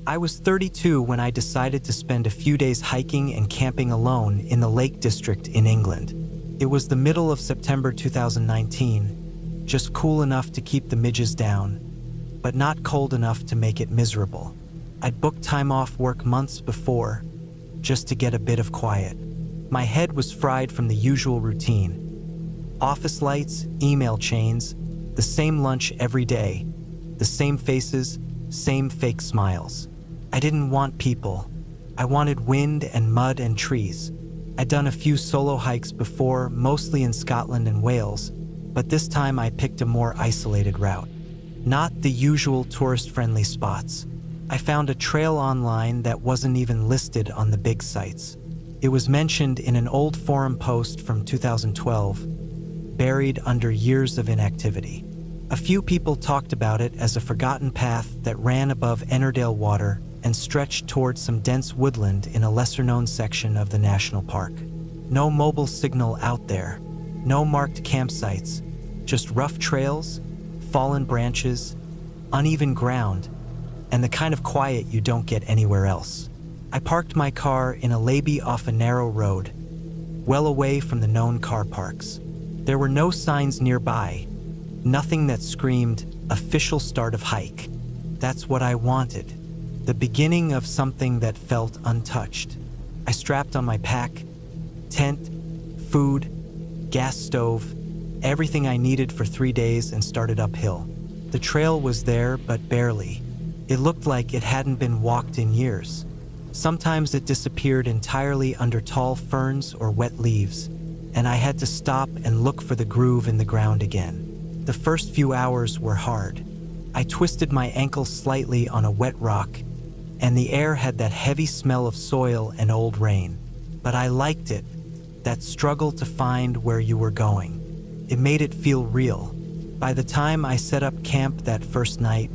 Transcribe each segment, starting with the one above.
I was 32 when I decided to spend a few days hiking and camping alone in the Lake District in England. It was the middle of September 2019, just cool enough to keep the midges down, but not cold enough to make it miserable. I'd booked time off work months before, just to get a bit of quiet. My head was fried from the usual routine. Office lights, email chains, the same lunch every day, the same faces, same fake smiles. I didn't want people. I wanted wind and mud and trees. I'd done a few solo hikes before, mostly in Scotland and Wales, but this time I picked a more isolated route. Not the usual tourist-friendly spots. I found a trail online that wasn't even listed on the big sites. It was mentioned in an old forum post from 2012, buried under years of inactivity. A few people talked about it as a forgotten path that ran above Ennerdale Water and stretched towards some dense woodland in a lesser-known section of the national park. No mobile signal out there, no marked campsites, just rough trails, fallen branches, uneven ground, and the kind of quiet you don't get anywhere else. I parked my car in a lane off a narrow road, well away from the known car parks. There were no signs nearby, nothing that screamed, official start of hike. That's what I wanted. The beginning of something that felt untouched. I strapped on my pack, tent, food, gas stove, everything I needed for 3 days and started uphill. The trail was there, but barely. It looked like it hadn't been walked in years. Sometimes it disappeared entirely under tall ferns or wet leaves, and I had to stop and look for the groove in the ground again. The first few hours were hard. I twisted my ankle slightly on a wet rock, and the air had that heavy smell of soil and old rain. But I liked it, that struggle to find where you were going. It made it feel real. By the time I set up camp that first night,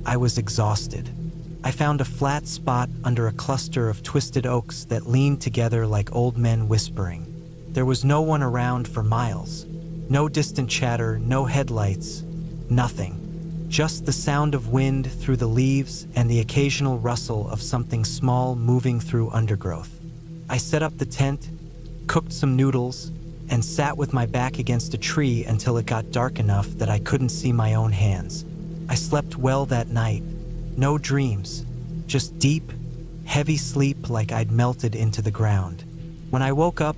I was exhausted. I found a flat spot under a cluster of twisted oaks that leaned together like old men whispering. There was no one around for miles. No distant chatter, no headlights, nothing. Just the sound of wind through the leaves and the occasional rustle of something small moving through undergrowth. I set up the tent, cooked some noodles, and sat with my back against a tree until it got dark enough that I couldn't see my own hands. I slept well that night. No dreams, just deep, heavy sleep like I'd melted into the ground. When I woke up,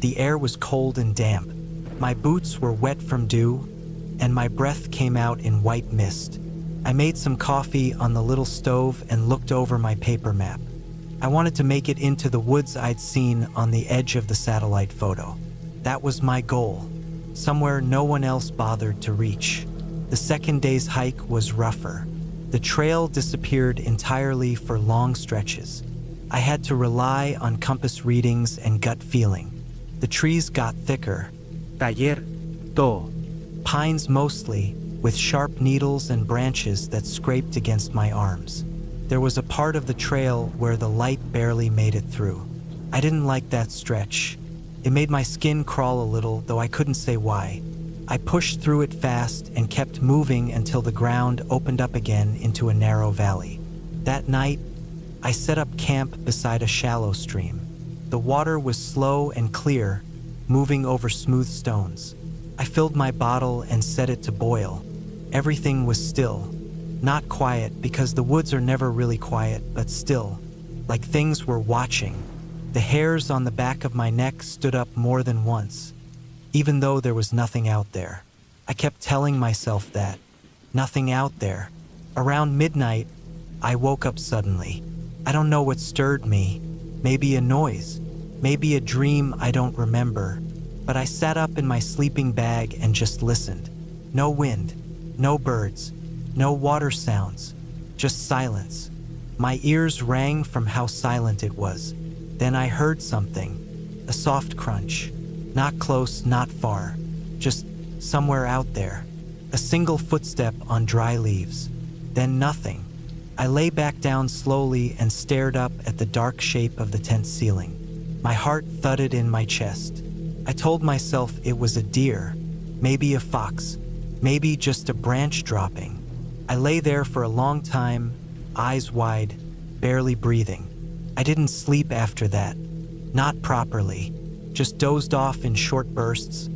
the air was cold and damp. My boots were wet from dew, and my breath came out in white mist. I made some coffee on the little stove and looked over my paper map. I wanted to make it into the woods I'd seen on the edge of the satellite photo. That was my goal, somewhere no one else bothered to reach. The second day's hike was rougher. The trail disappeared entirely for long stretches. I had to rely on compass readings and gut feeling. The trees got thicker. Taller, to. Pines mostly, with sharp needles and branches that scraped against my arms. There was a part of the trail where the light barely made it through. I didn't like that stretch. It made my skin crawl a little, though I couldn't say why. I pushed through it fast and kept moving until the ground opened up again into a narrow valley. That night, I set up camp beside a shallow stream. The water was slow and clear, moving over smooth stones. I filled my bottle and set it to boil. Everything was still. Not quiet, because the woods are never really quiet, but still, like things were watching. The hairs on the back of my neck stood up more than once, even though there was nothing out there. I kept telling myself that. Nothing out there. Around midnight, I woke up suddenly. I don't know what stirred me. Maybe a noise. Maybe a dream I don't remember. But I sat up in my sleeping bag and just listened. No wind, no birds, no water sounds, just silence. My ears rang from how silent it was. Then I heard something, a soft crunch. Not close, not far, just somewhere out there. A single footstep on dry leaves. Then nothing. I lay back down slowly and stared up at the dark shape of the tent ceiling. My heart thudded in my chest. I told myself it was a deer, maybe a fox, maybe just a branch dropping. I lay there for a long time, eyes wide, barely breathing. I didn't sleep after that. Not properly. Just dozed off in short bursts,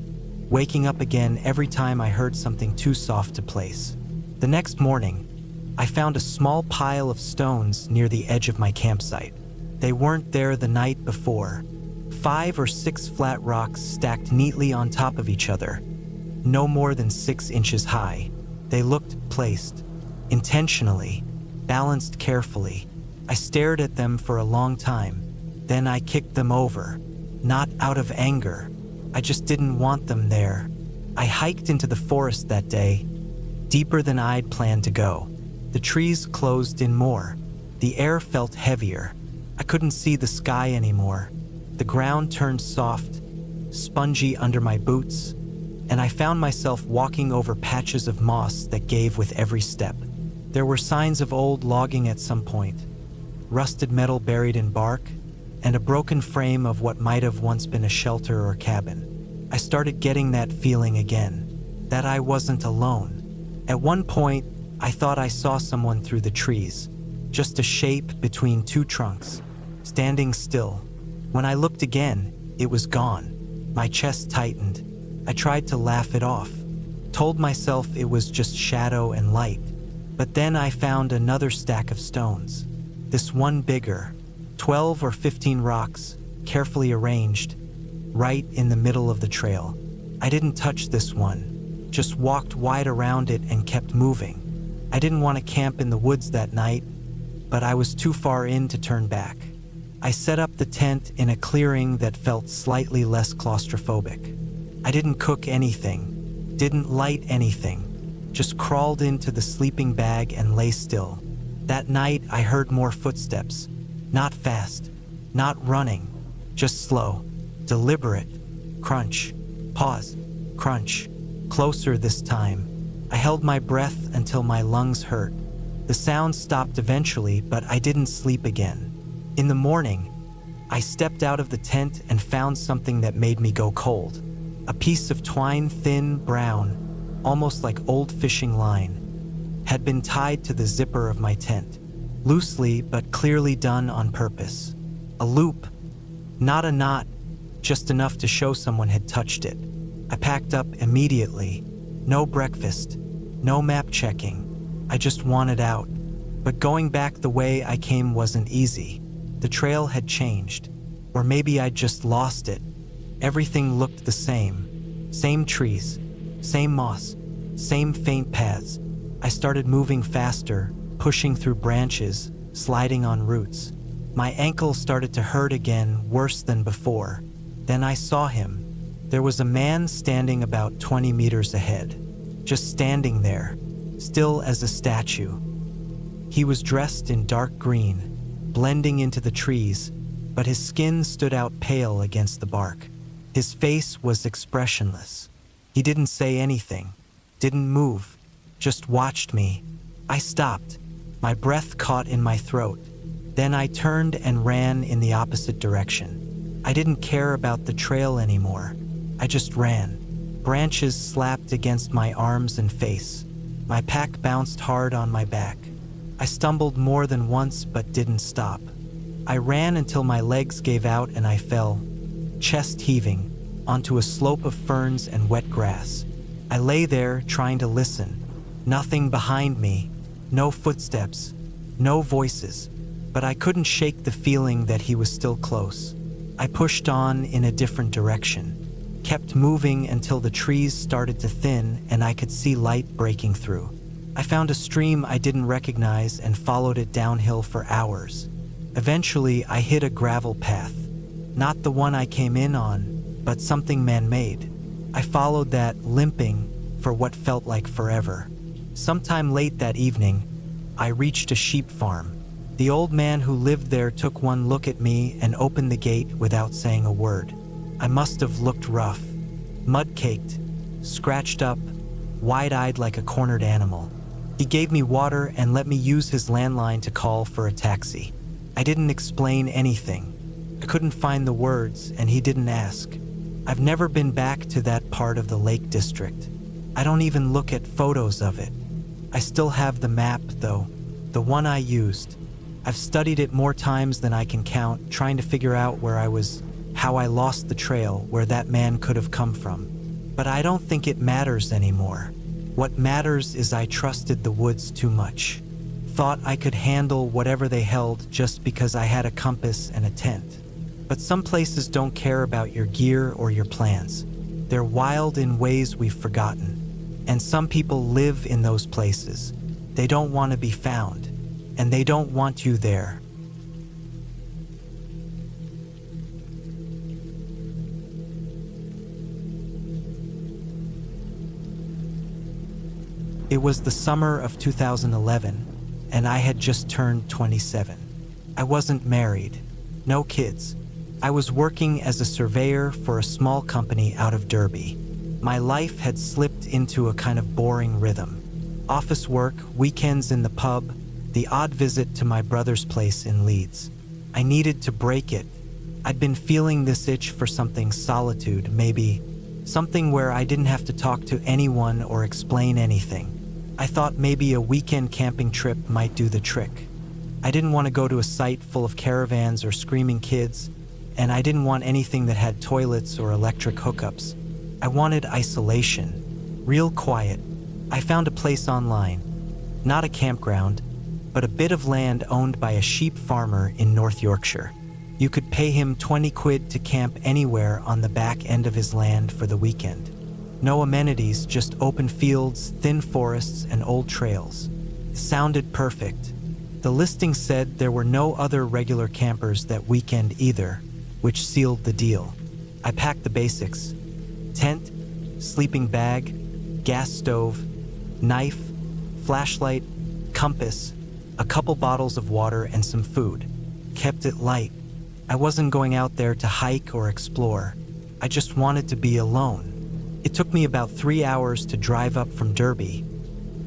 waking up again every time I heard something too soft to place. The next morning, I found a small pile of stones near the edge of my campsite. They weren't there the night before. 5 or 6 flat rocks stacked neatly on top of each other, no more than 6 inches high. They looked placed, intentionally, balanced carefully. I stared at them for a long time. Then I kicked them over, not out of anger. I just didn't want them there. I hiked into the forest that day, deeper than I'd planned to go. The trees closed in more. The air felt heavier. I couldn't see the sky anymore. The ground turned soft, spongy under my boots, and I found myself walking over patches of moss that gave with every step. There were signs of old logging at some point, rusted metal buried in bark, and a broken frame of what might have once been a shelter or cabin. I started getting that feeling again, that I wasn't alone. At one point, I thought I saw someone through the trees, just a shape between 2 trunks, standing still. When I looked again, it was gone. My chest tightened. I tried to laugh it off, told myself it was just shadow and light. But then I found another stack of stones, this one bigger, 12 or 15 rocks, carefully arranged, right in the middle of the trail. I didn't touch this one, just walked wide around it and kept moving. I didn't want to camp in the woods that night, but I was too far in to turn back. I set up the tent in a clearing that felt slightly less claustrophobic. I didn't cook anything, didn't light anything, just crawled into the sleeping bag and lay still. That night I heard more footsteps, not fast, not running, just slow, deliberate, crunch, pause, crunch, closer this time. I held my breath until my lungs hurt. The sound stopped eventually, but I didn't sleep again. In the morning, I stepped out of the tent and found something that made me go cold. A piece of twine, thin, brown, almost like old fishing line, had been tied to the zipper of my tent, loosely but clearly done on purpose. A loop, not a knot, just enough to show someone had touched it. I packed up immediately. No breakfast, no map checking. I just wanted out. But going back the way I came wasn't easy. The trail had changed, or maybe I'd just lost it. Everything looked the same. Same trees, same moss, same faint paths. I started moving faster, pushing through branches, sliding on roots. My ankle started to hurt again, worse than before. Then I saw him. There was a man standing about 20 meters ahead, just standing there, still as a statue. He was dressed in dark green, blending into the trees, but his skin stood out pale against the bark. His face was expressionless. He didn't say anything, didn't move, just watched me. I stopped, my breath caught in my throat. Then I turned and ran in the opposite direction. I didn't care about the trail anymore. I just ran. Branches slapped against my arms and face. My pack bounced hard on my back. I stumbled more than once but didn't stop. I ran until my legs gave out and I fell, chest heaving, onto a slope of ferns and wet grass. I lay there trying to listen. Nothing behind me, no footsteps, no voices, but I couldn't shake the feeling that he was still close. I pushed on in a different direction, kept moving until the trees started to thin and I could see light breaking through. I found a stream I didn't recognize and followed it downhill for hours. Eventually, I hit a gravel path. Not the one I came in on, but something man-made. I followed that, limping, for what felt like forever. Sometime late that evening, I reached a sheep farm. The old man who lived there took one look at me and opened the gate without saying a word. I must have looked rough, mud-caked, scratched up, wide-eyed like a cornered animal. He gave me water and let me use his landline to call for a taxi. I didn't explain anything. I couldn't find the words, and he didn't ask. I've never been back to that part of the Lake District. I don't even look at photos of it. I still have the map, though, the one I used. I've studied it more times than I can count, trying to figure out where I was, how I lost the trail, where that man could have come from. But I don't think it matters anymore. What matters is I trusted the woods too much. Thought I could handle whatever they held just because I had a compass and a tent. But some places don't care about your gear or your plans. They're wild in ways we've forgotten. And some people live in those places. They don't want to be found. And they don't want you there. It was the summer of 2011, and I had just turned 27. I wasn't married. No kids. I was working as a surveyor for a small company out of Derby. My life had slipped into a kind of boring rhythm. Office work, weekends in the pub, the odd visit to my brother's place in Leeds. I needed to break it. I'd been feeling this itch for something solitude, maybe. Something where I didn't have to talk to anyone or explain anything. I thought maybe a weekend camping trip might do the trick. I didn't want to go to a site full of caravans or screaming kids, and I didn't want anything that had toilets or electric hookups. I wanted isolation, real quiet. I found a place online, not a campground, but a bit of land owned by a sheep farmer in North Yorkshire. You could pay him 20 quid to camp anywhere on the back end of his land for the weekend. No amenities, just open fields, thin forests, and old trails. It sounded perfect. The listing said there were no other regular campers that weekend either, which sealed the deal. I packed the basics: tent, sleeping bag, gas stove, knife, flashlight, compass, a couple bottles of water, and some food. Kept it light. I wasn't going out there to hike or explore. I just wanted to be alone. It took me about 3 hours to drive up from Derby,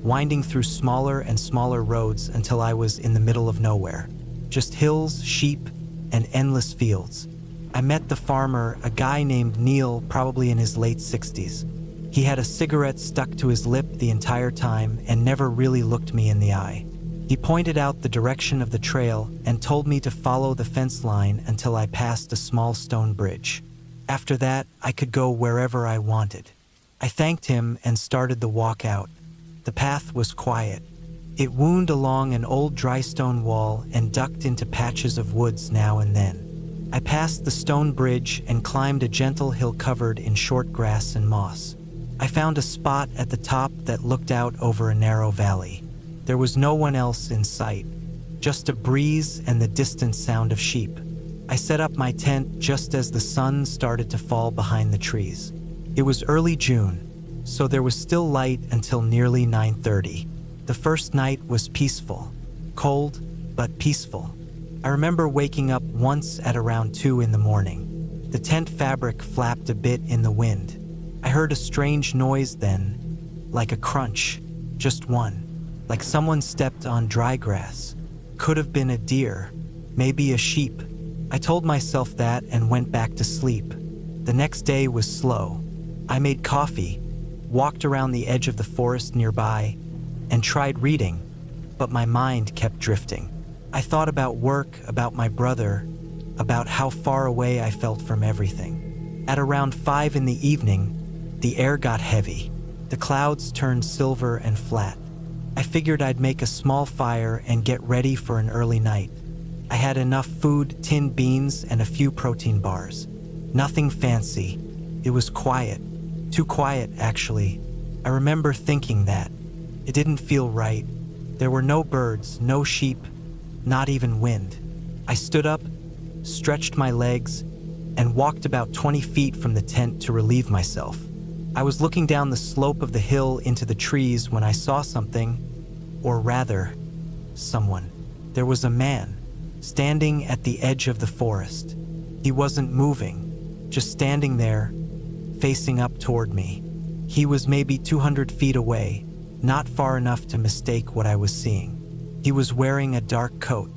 winding through smaller and smaller roads until I was in the middle of nowhere. Just hills, sheep, and endless fields. I met the farmer, a guy named Neil, probably in his late 60s. He had a cigarette stuck to his lip the entire time and never really looked me in the eye. He pointed out the direction of the trail and told me to follow the fence line until I passed a small stone bridge. After that, I could go wherever I wanted. I thanked him and started the walk out. The path was quiet. It wound along an old dry stone wall and ducked into patches of woods now and then. I passed the stone bridge and climbed a gentle hill covered in short grass and moss. I found a spot at the top that looked out over a narrow valley. There was no one else in sight, just a breeze and the distant sound of sheep. I set up my tent just as the sun started to fall behind the trees. It was early June, so there was still light until nearly 9:30. The first night was peaceful, cold, but peaceful. I remember waking up once at around 2 in the morning. The tent fabric flapped a bit in the wind. I heard a strange noise then, like a crunch, just one, like someone stepped on dry grass. Could have been a deer, maybe a sheep. I told myself that and went back to sleep. The next day was slow. I made coffee, walked around the edge of the forest nearby, and tried reading, but my mind kept drifting. I thought about work, about my brother, about how far away I felt from everything. At around 5 in the evening, the air got heavy. The clouds turned silver and flat. I figured I'd make a small fire and get ready for an early night. I had enough food, tinned beans, and a few protein bars. Nothing fancy. It was quiet. Too quiet, actually. I remember thinking that. It didn't feel right. There were no birds, no sheep, not even wind. I stood up, stretched my legs, and walked about 20 feet from the tent to relieve myself. I was looking down the slope of the hill into the trees when I saw something, or rather, someone. There was a man, standing at the edge of the forest. He wasn't moving, just standing there, facing up toward me. He was maybe 200 feet away, not far enough to mistake what I was seeing. He was wearing a dark coat,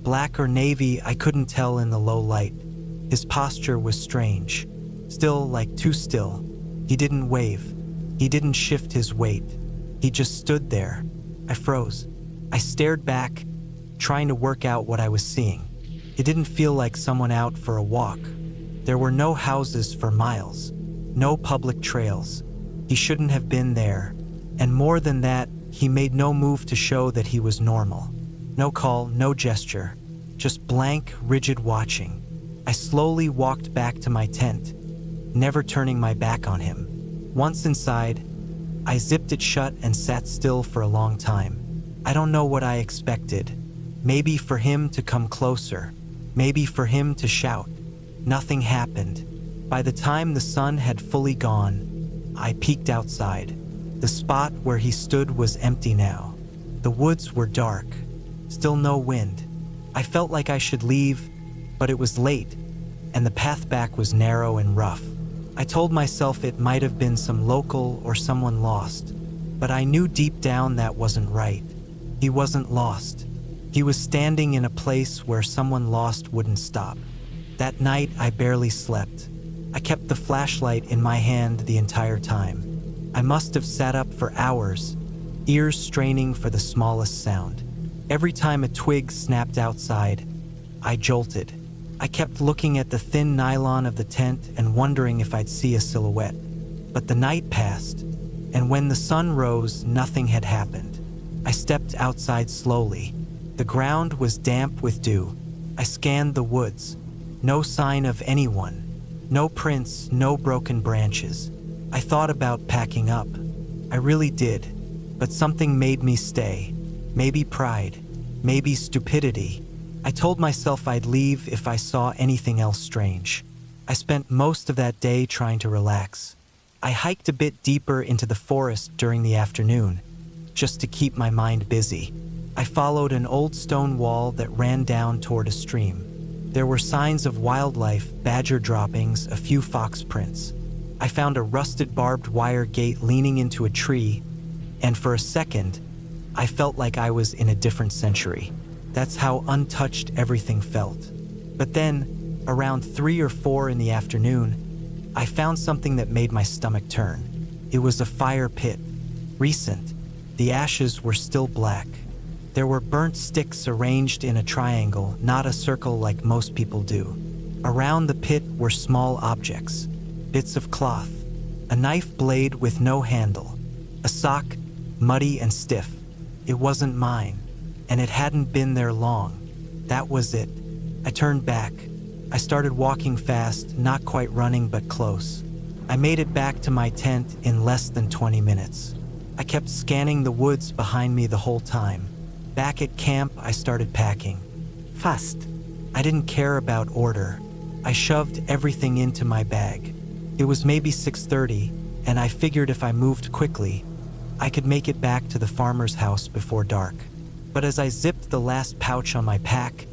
black or navy, I couldn't tell in the low light. His posture was strange, still, like too still. He didn't wave. He didn't shift his weight. He just stood there. I froze. I stared back, trying to work out what I was seeing. It didn't feel like someone out for a walk. There were no houses for miles, no public trails. He shouldn't have been there. And more than that, he made no move to show that he was normal. No call, no gesture, just blank, rigid watching. I slowly walked back to my tent, never turning my back on him. Once inside, I zipped it shut and sat still for a long time. I don't know what I expected. Maybe for him to come closer. Maybe for him to shout. Nothing happened. By the time the sun had fully gone, I peeked outside. The spot where he stood was empty now. The woods were dark. Still no wind. I felt like I should leave, but it was late, and the path back was narrow and rough. I told myself it might have been some local or someone lost, but I knew deep down that wasn't right. He wasn't lost. He was standing in a place where someone lost wouldn't stop. That night, I barely slept. I kept the flashlight in my hand the entire time. I must have sat up for hours, ears straining for the smallest sound. Every time a twig snapped outside, I jolted. I kept looking at the thin nylon of the tent and wondering if I'd see a silhouette. But the night passed, and when the sun rose, nothing had happened. I stepped outside slowly. The ground was damp with dew. I scanned the woods. No sign of anyone. No prints, no broken branches. I thought about packing up. I really did. But something made me stay. Maybe pride. Maybe stupidity. I told myself I'd leave if I saw anything else strange. I spent most of that day trying to relax. I hiked a bit deeper into the forest during the afternoon, just to keep my mind busy. I followed an old stone wall that ran down toward a stream. There were signs of wildlife, badger droppings, a few fox prints. I found a rusted barbed wire gate leaning into a tree, and for a second, I felt like I was in a different century. That's how untouched everything felt. But then, around 3 or 4 in the afternoon, I found something that made my stomach turn. It was a fire pit. Recent. The ashes were still black. There were burnt sticks arranged in a triangle, not a circle like most people do. Around the pit were small objects, bits of cloth, a knife blade with no handle, a sock, muddy and stiff. It wasn't mine, and it hadn't been there long. That was it. I turned back. I started walking fast, not quite running but close. I made it back to my tent in less than 20 minutes. I kept scanning the woods behind me the whole time. Back at camp, I started packing. Fast. I didn't care about order. I shoved everything into my bag. It was maybe 6:30, and I figured if I moved quickly, I could make it back to the farmer's house before dark. But as I zipped the last pouch on my pack,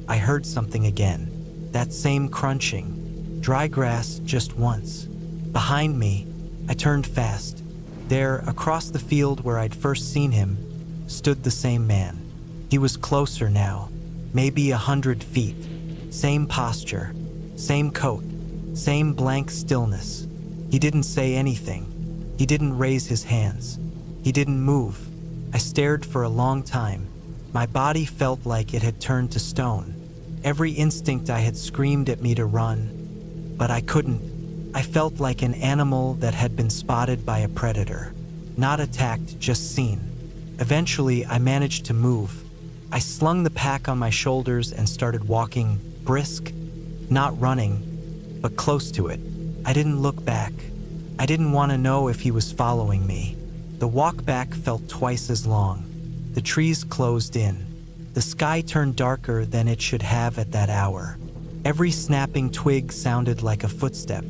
I heard something again. That same crunching. Dry grass just once. Behind me, I turned fast. There, across the field where I'd first seen him, stood the same man. He was closer now, maybe 100 feet. Same posture, same coat, same blank stillness. He didn't say anything. He didn't raise his hands. He didn't move. I stared for a long time. My body felt like it had turned to stone. Every instinct I had screamed at me to run, but I couldn't. I felt like an animal that had been spotted by a predator. Not attacked, just seen. Eventually, I managed to move. I slung the pack on my shoulders and started walking, brisk, not running, but close to it. I didn't look back. I didn't want to know if he was following me. The walk back felt twice as long. The trees closed in. The sky turned darker than it should have at that hour. Every snapping twig sounded like a footstep.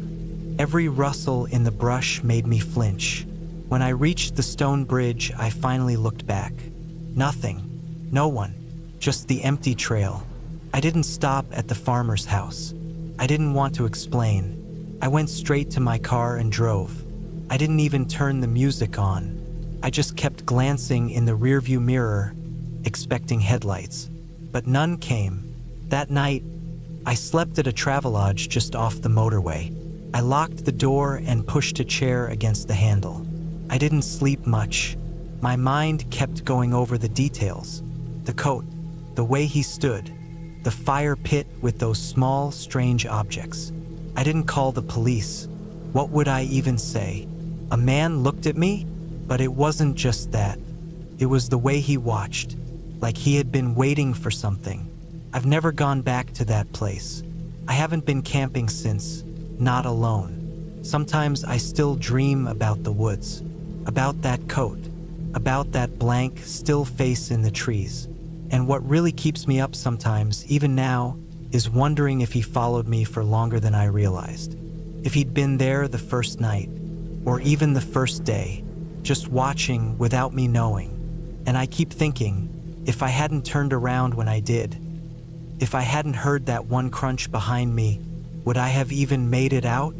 Every rustle in the brush made me flinch. When I reached the stone bridge, I finally looked back. Nothing. No one. Just the empty trail. I didn't stop at the farmer's house. I didn't want to explain. I went straight to my car and drove. I didn't even turn the music on. I just kept glancing in the rearview mirror, expecting headlights. But none came. That night, I slept at a Travelodge just off the motorway. I locked the door and pushed a chair against the handle. I didn't sleep much. My mind kept going over the details. The coat, The way he stood, the fire pit with those small, strange objects. I didn't call the police. What would I even say? A man looked at me, but it wasn't just that. It was the way he watched, like he had been waiting for something. I've never gone back to that place. I haven't been camping since, not alone. Sometimes I still dream about the woods, about that coat, about that blank, still face in the trees. And what really keeps me up sometimes, even now, is wondering if he followed me for longer than I realized. If he'd been there the first night, or even the first day, just watching without me knowing. And I keep thinking, if I hadn't turned around when I did, if I hadn't heard that one crunch behind me, would I have even made it out?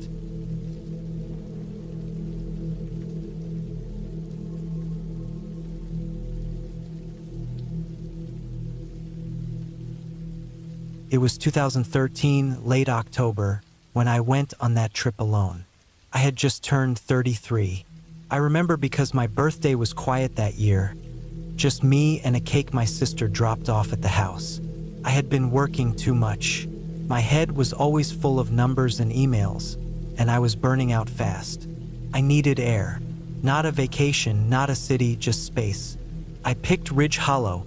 It was 2013, late October, when I went on that trip alone. I had just turned 33. I remember because my birthday was quiet that year, just me and a cake my sister dropped off at the house. I had been working too much. My head was always full of numbers and emails, and I was burning out fast. I needed air. Not a vacation, not a city, just space. I picked Ridge Hollow,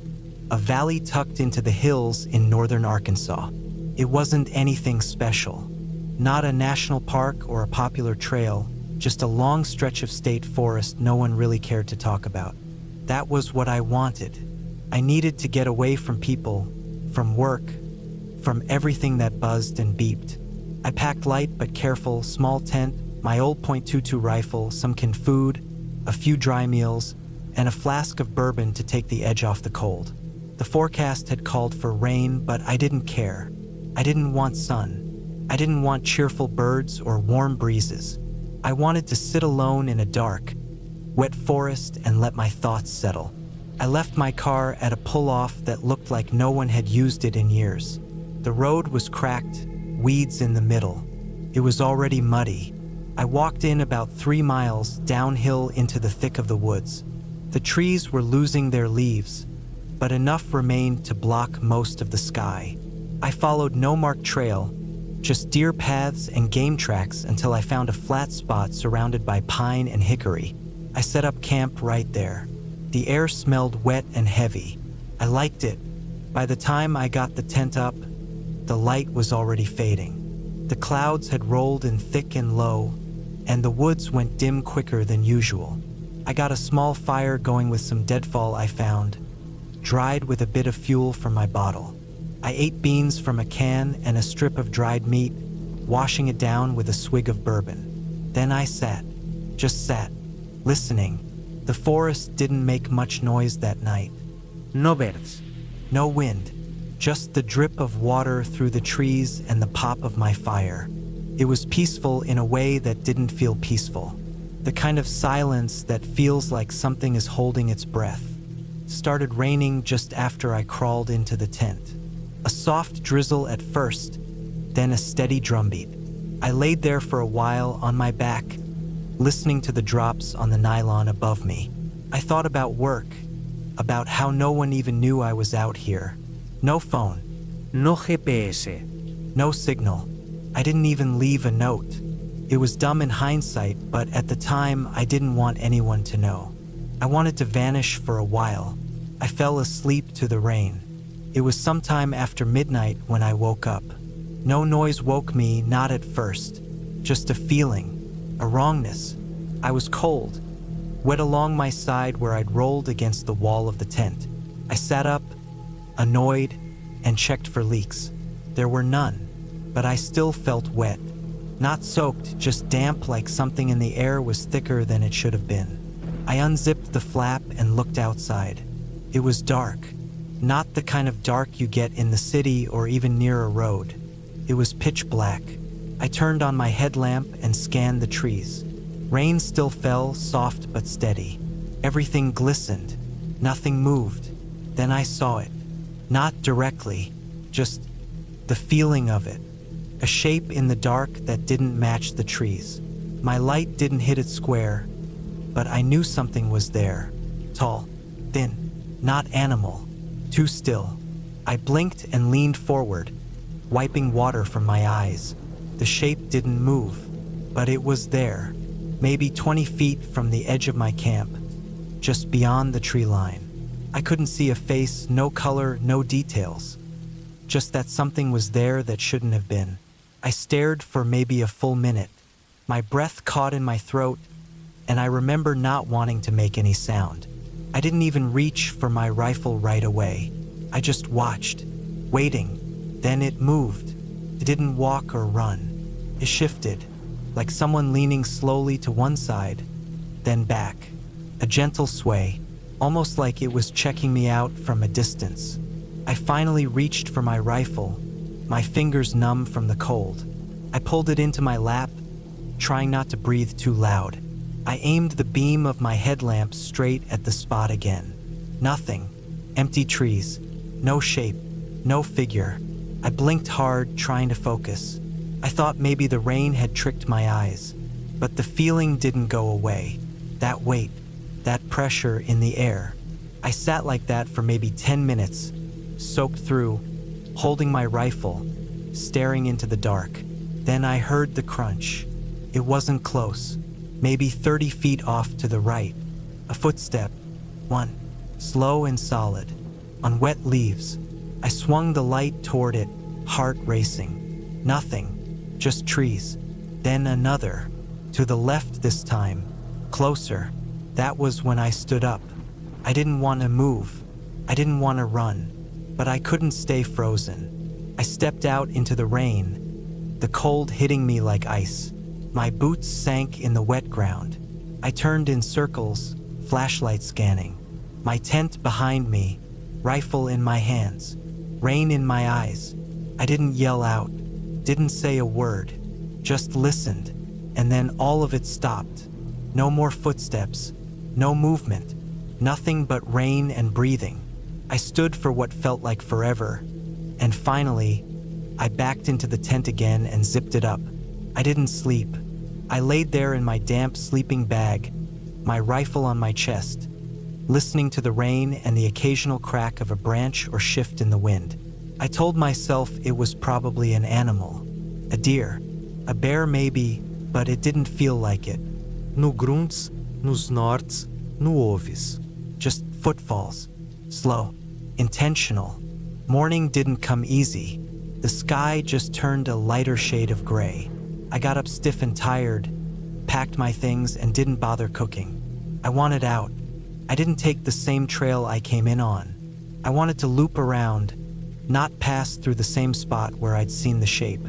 a valley tucked into the hills in northern Arkansas. It wasn't anything special. Not a national park or a popular trail, just a long stretch of state forest no one really cared to talk about. That was what I wanted. I needed to get away from people, from work, from everything that buzzed and beeped. I packed light but careful, small tent, my old .22 rifle, some canned food, a few dry meals, and a flask of bourbon to take the edge off the cold. The forecast had called for rain, but I didn't care. I didn't want sun. I didn't want cheerful birds or warm breezes. I wanted to sit alone in a dark, wet forest and let my thoughts settle. I left my car at a pull-off that looked like no one had used it in years. The road was cracked, weeds in the middle. It was already muddy. I walked in about 3 miles downhill into the thick of the woods. The trees were losing their leaves, but enough remained to block most of the sky. I followed no marked trail, just deer paths and game tracks until I found a flat spot surrounded by pine and hickory. I set up camp right there. The air smelled wet and heavy. I liked it. By the time I got the tent up, the light was already fading. The clouds had rolled in thick and low, and the woods went dim quicker than usual. I got a small fire going with some deadfall I found, dried with a bit of fuel from my bottle. I ate beans from a can and a strip of dried meat, washing it down with a swig of bourbon. Then I sat, just sat, listening. The forest didn't make much noise that night. No birds. No wind, just the drip of water through the trees and the pop of my fire. It was peaceful in a way that didn't feel peaceful. The kind of silence that feels like something is holding its breath. Started raining just after I crawled into the tent. A soft drizzle at first, then a steady drumbeat. I laid there for a while on my back, listening to the drops on the nylon above me. I thought about work, about how no one even knew I was out here. No phone. No GPS. No signal. I didn't even leave a note. It was dumb in hindsight, but at the time, I didn't want anyone to know. I wanted to vanish for a while. I fell asleep to the rain. It was sometime after midnight when I woke up. No noise woke me, not at first. Just a feeling, a wrongness. I was cold, wet along my side where I'd rolled against the wall of the tent. I sat up, annoyed, and checked for leaks. There were none, but I still felt wet. Not soaked, just damp, like something in the air was thicker than it should have been. I unzipped the flap and looked outside. It was dark. Not the kind of dark you get in the city or even near a road. It was pitch black. I turned on my headlamp and scanned the trees. Rain still fell, soft but steady. Everything glistened. Nothing moved. Then I saw it. Not directly, just the feeling of it. A shape in the dark that didn't match the trees. My light didn't hit it square, but I knew something was there. Tall, thin, not animal. Too still. I blinked and leaned forward, wiping water from my eyes. The shape didn't move, but it was there, maybe 20 feet from the edge of my camp, just beyond the tree line. I couldn't see a face, no color, no details. Just that something was there that shouldn't have been. I stared for maybe a full minute. My breath caught in my throat, and I remember not wanting to make any sound. I didn't even reach for my rifle right away. I just watched, waiting. Then it moved. It didn't walk or run. It shifted, like someone leaning slowly to one side, then back. A gentle sway, almost like it was checking me out from a distance. I finally reached for my rifle, my fingers numb from the cold. I pulled it into my lap, trying not to breathe too loud. I aimed the beam of my headlamp straight at the spot again. Nothing. Empty trees. No shape. No figure. I blinked hard, trying to focus. I thought maybe the rain had tricked my eyes, but the feeling didn't go away. That weight, that pressure in the air. I sat like that for maybe 10 minutes, soaked through, holding my rifle, staring into the dark. Then I heard the crunch. It wasn't close, maybe 30 feet off to the right. A footstep, one, slow and solid, on wet leaves. I swung the light toward it, heart racing. Nothing, just trees. Then another, to the left this time, closer. That was when I stood up. I didn't want to move. I didn't want to run. But I couldn't stay frozen. I stepped out into the rain, the cold hitting me like ice. My boots sank in the wet ground. I turned in circles, flashlight scanning. My tent behind me, rifle in my hands, rain in my eyes. I didn't yell out, didn't say a word, just listened, and then all of it stopped. No more footsteps, no movement, nothing but rain and breathing. I stood for what felt like forever, and finally, I backed into the tent again and zipped it up. I didn't sleep. I laid there in my damp sleeping bag, my rifle on my chest, listening to the rain and the occasional crack of a branch or shift in the wind. I told myself it was probably an animal, a deer, a bear maybe, but it didn't feel like it. No grunts, nos nortes, no ouves. Just footfalls. Slow, intentional. Morning didn't come easy. The sky just turned a lighter shade of gray. I got up stiff and tired, packed my things, and didn't bother cooking. I wanted out. I didn't take the same trail I came in on. I wanted to loop around, not pass through the same spot where I'd seen the shape.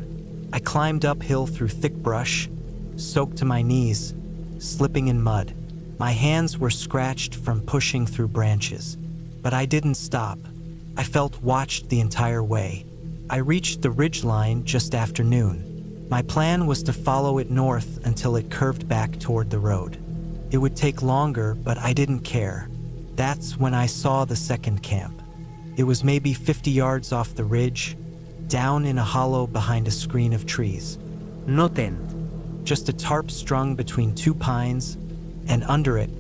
I climbed uphill through thick brush, soaked to my knees, slipping in mud. My hands were scratched from pushing through branches. But I didn't stop. I felt watched the entire way. I reached the ridgeline just after noon. My plan was to follow it north until it curved back toward the road. It would take longer, but I didn't care. That's when I saw the second camp. It was maybe 50 yards off the ridge, down in a hollow behind a screen of trees. No tent. Just a tarp strung between two pines, and under it,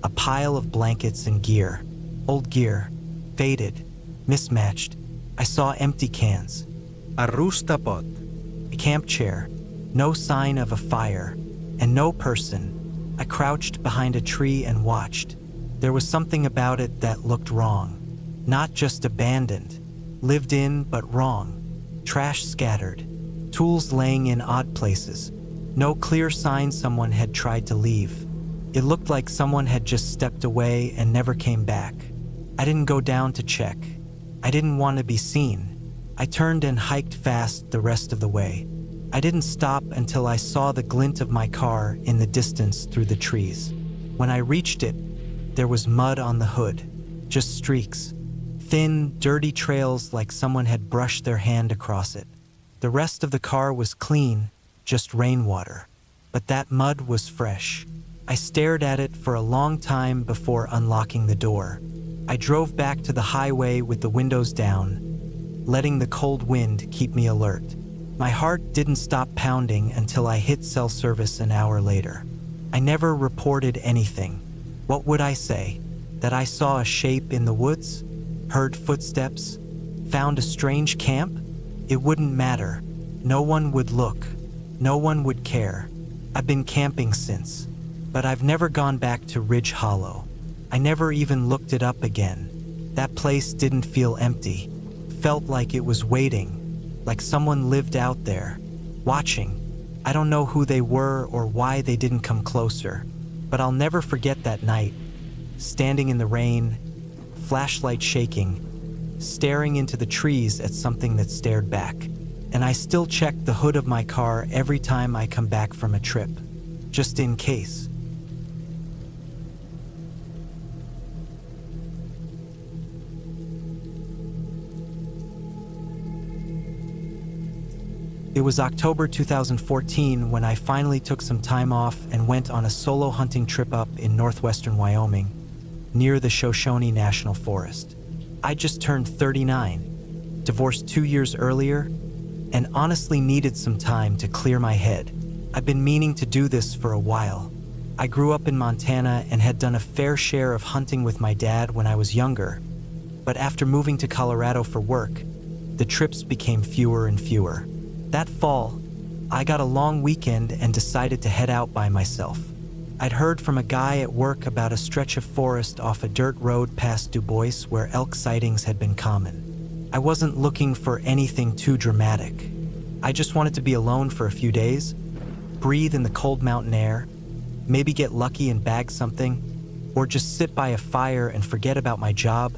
a pile of blankets and gear. Old gear, faded, mismatched. I saw empty cans. A rusta pot. A camp chair, no sign of a fire, and no person. I crouched behind a tree and watched. There was something about it that looked wrong. Not just abandoned, lived in, but wrong. Trash scattered, tools laying in odd places. No clear sign someone had tried to leave. It looked like someone had just stepped away and never came back. I didn't go down to check. I didn't want to be seen. I turned and hiked fast the rest of the way. I didn't stop until I saw the glint of my car in the distance through the trees. When I reached it, there was mud on the hood, just streaks. Thin, dirty trails like someone had brushed their hand across it. The rest of the car was clean, just rainwater. But that mud was fresh. I stared at it for a long time before unlocking the door. I drove back to the highway with the windows down, letting the cold wind keep me alert. My heart didn't stop pounding until I hit cell service an hour later. I never reported anything. What would I say? That I saw a shape in the woods? Heard footsteps? Found a strange camp? It wouldn't matter. No one would look. No one would care. I've been camping since, but I've never gone back to Ridge Hollow. I never even looked it up again. That place didn't feel empty. Felt like it was waiting, like someone lived out there, watching. I don't know who they were or why they didn't come closer, but I'll never forget that night, standing in the rain, flashlight shaking, staring into the trees at something that stared back. And I still check the hood of my car every time I come back from a trip, just in case. It was October 2014 when I finally took some time off and went on a solo hunting trip up in northwestern Wyoming, near the Shoshone National Forest. I just turned 39, divorced 2 years earlier, and honestly needed some time to clear my head. I've been meaning to do this for a while. I grew up in Montana and had done a fair share of hunting with my dad when I was younger, but after moving to Colorado for work, the trips became fewer and fewer. That fall, I got a long weekend and decided to head out by myself. I'd heard from a guy at work about a stretch of forest off a dirt road past Du Bois where elk sightings had been common. I wasn't looking for anything too dramatic. I just wanted to be alone for a few days, breathe in the cold mountain air, maybe get lucky and bag something, or just sit by a fire and forget about my job,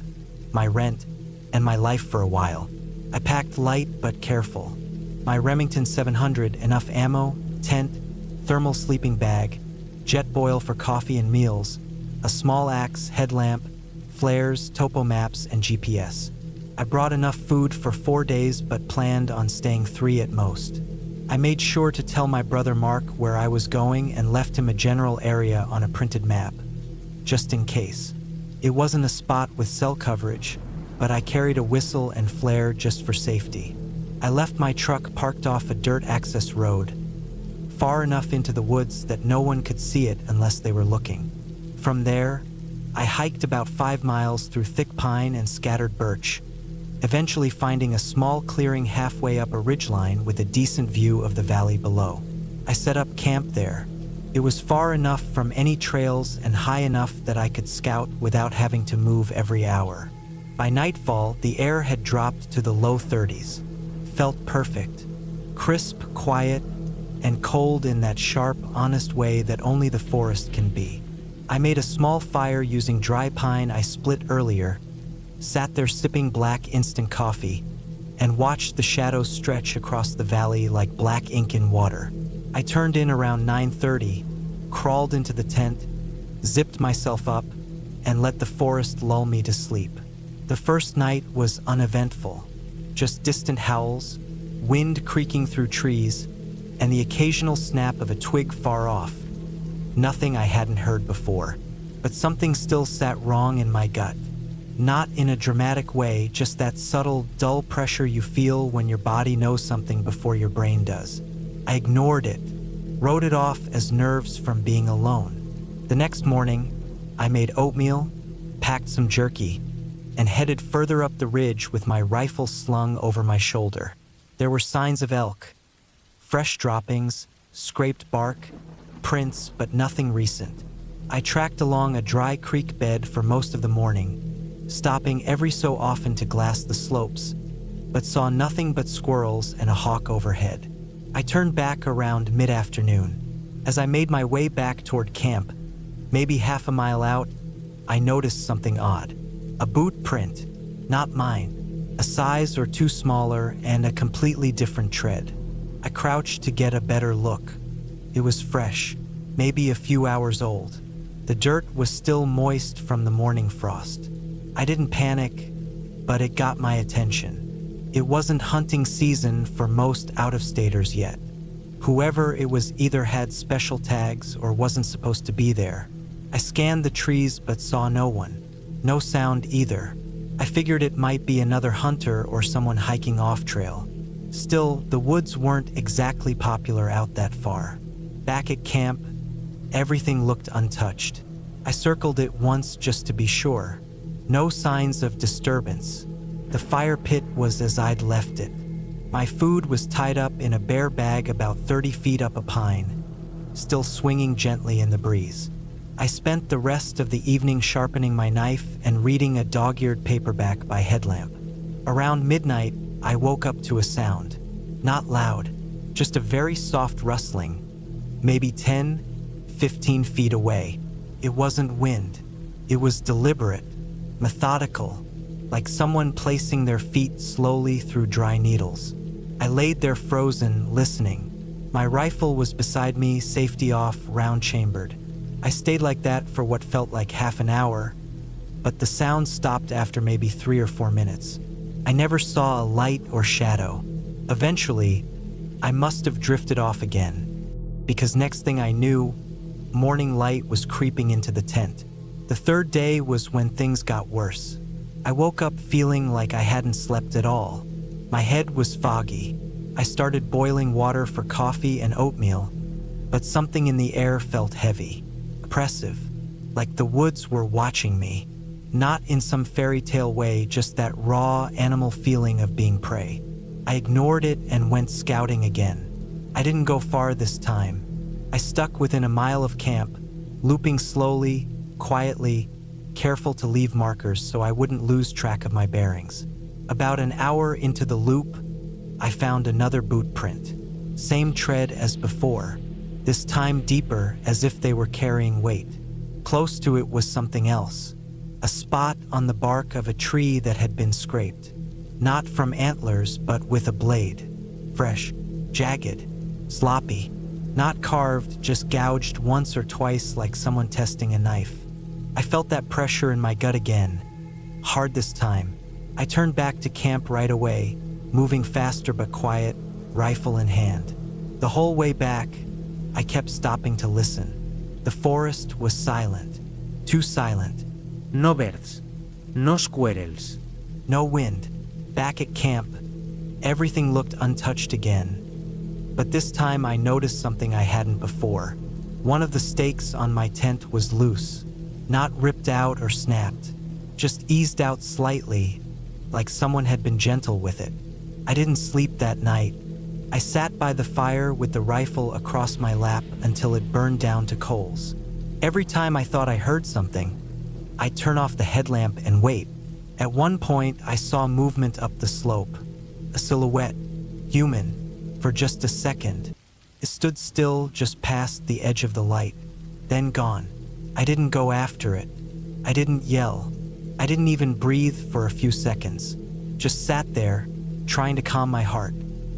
my rent, and my life for a while. I packed light but careful. My Remington 700, enough ammo, tent, thermal sleeping bag, jet boil for coffee and meals, a small axe, headlamp, flares, topo maps, and GPS. I brought enough food for 4 days but planned on staying 3 at most. I made sure to tell my brother Mark where I was going and left him a general area on a printed map, just in case. It wasn't a spot with cell coverage, but I carried a whistle and flare just for safety. I left my truck parked off a dirt access road, far enough into the woods that no one could see it unless they were looking. From there, I hiked about 5 miles through thick pine and scattered birch, eventually finding a small clearing halfway up a ridgeline with a decent view of the valley below. I set up camp there. It was far enough from any trails and high enough that I could scout without having to move every hour. By nightfall, the air had dropped to the low 30s. Felt perfect, crisp, quiet, and cold in that sharp, honest way that only the forest can be. I made a small fire using dry pine I split earlier, sat there sipping black instant coffee, and watched the shadows stretch across the valley like black ink in water. I turned in around 9:30, crawled into the tent, zipped myself up, and let the forest lull me to sleep. The first night was uneventful, just distant howls, wind creaking through trees, and the occasional snap of a twig far off. Nothing I hadn't heard before, but something still sat wrong in my gut. Not in a dramatic way, just that subtle, dull pressure you feel when your body knows something before your brain does. I ignored it, wrote it off as nerves from being alone. The next morning, I made oatmeal, packed some jerky, and headed further up the ridge with my rifle slung over my shoulder. There were signs of elk, fresh droppings, scraped bark, prints, but nothing recent. I tracked along a dry creek bed for most of the morning, stopping every so often to glass the slopes, but saw nothing but squirrels and a hawk overhead. I turned back around mid-afternoon. As I made my way back toward camp, maybe half a mile out, I noticed something odd. A boot print, not mine, a size or two smaller and a completely different tread. I crouched to get a better look. It was fresh, maybe a few hours old. The dirt was still moist from the morning frost. I didn't panic, but it got my attention. It wasn't hunting season for most out-of-staters yet. Whoever it was either had special tags or wasn't supposed to be there. I scanned the trees but saw no one. No sound either. I figured it might be another hunter or someone hiking off-trail. Still, the woods weren't exactly popular out that far. Back at camp, everything looked untouched. I circled it once just to be sure. No signs of disturbance, The fire pit was as I'd left it. My food was tied up in a bare bag about 30 feet up a pine, still swinging gently in the breeze. I spent the rest of the evening sharpening my knife and reading a dog-eared paperback by headlamp. Around midnight, I woke up to a sound. Not loud, just a very soft rustling, maybe 10, 15 feet away. It wasn't wind. It was deliberate, methodical, like someone placing their feet slowly through dry needles. I laid there frozen, listening. My rifle was beside me, safety off, round-chambered. I stayed like that for what felt like half an hour, but the sound stopped after maybe 3 or 4 minutes. I never saw a light or shadow. Eventually, I must have drifted off again, because next thing I knew, morning light was creeping into the tent. The third day was when things got worse. I woke up feeling like I hadn't slept at all. My head was foggy. I started boiling water for coffee and oatmeal, but something in the air felt heavy, oppressive, like the woods were watching me. Not in some fairy tale way, just that raw animal feeling of being prey. I ignored it and went scouting again. I didn't go far this time. I stuck within a mile of camp, looping slowly, quietly, careful to leave markers so I wouldn't lose track of my bearings. About an hour into the loop, I found another boot print. Same tread as before, this time deeper, as if they were carrying weight. Close to it was something else. A spot on the bark of a tree that had been scraped. Not from antlers, but with a blade. Fresh, jagged, sloppy. Not carved, just gouged once or twice like someone testing a knife. I felt that pressure in my gut again. Hard this time. I turned back to camp right away, moving faster but quiet, rifle in hand. The whole way back, I kept stopping to listen. The forest was silent. Too silent. No birds. No squirrels. No wind. Back at camp, everything looked untouched again. But this time I noticed something I hadn't before. One of the stakes on my tent was loose. Not ripped out or snapped. Just eased out slightly, like someone had been gentle with it. I didn't sleep that night. I sat by the fire with the rifle across my lap until it burned down to coals. Every time I thought I heard something, I'd turn off the headlamp and wait. At one point, I saw movement up the slope. A silhouette, human, for just a second. It stood still just past the edge of the light, then gone. I didn't go after it. I didn't yell. I didn't even breathe for a few seconds. Just sat there, trying to calm my heart.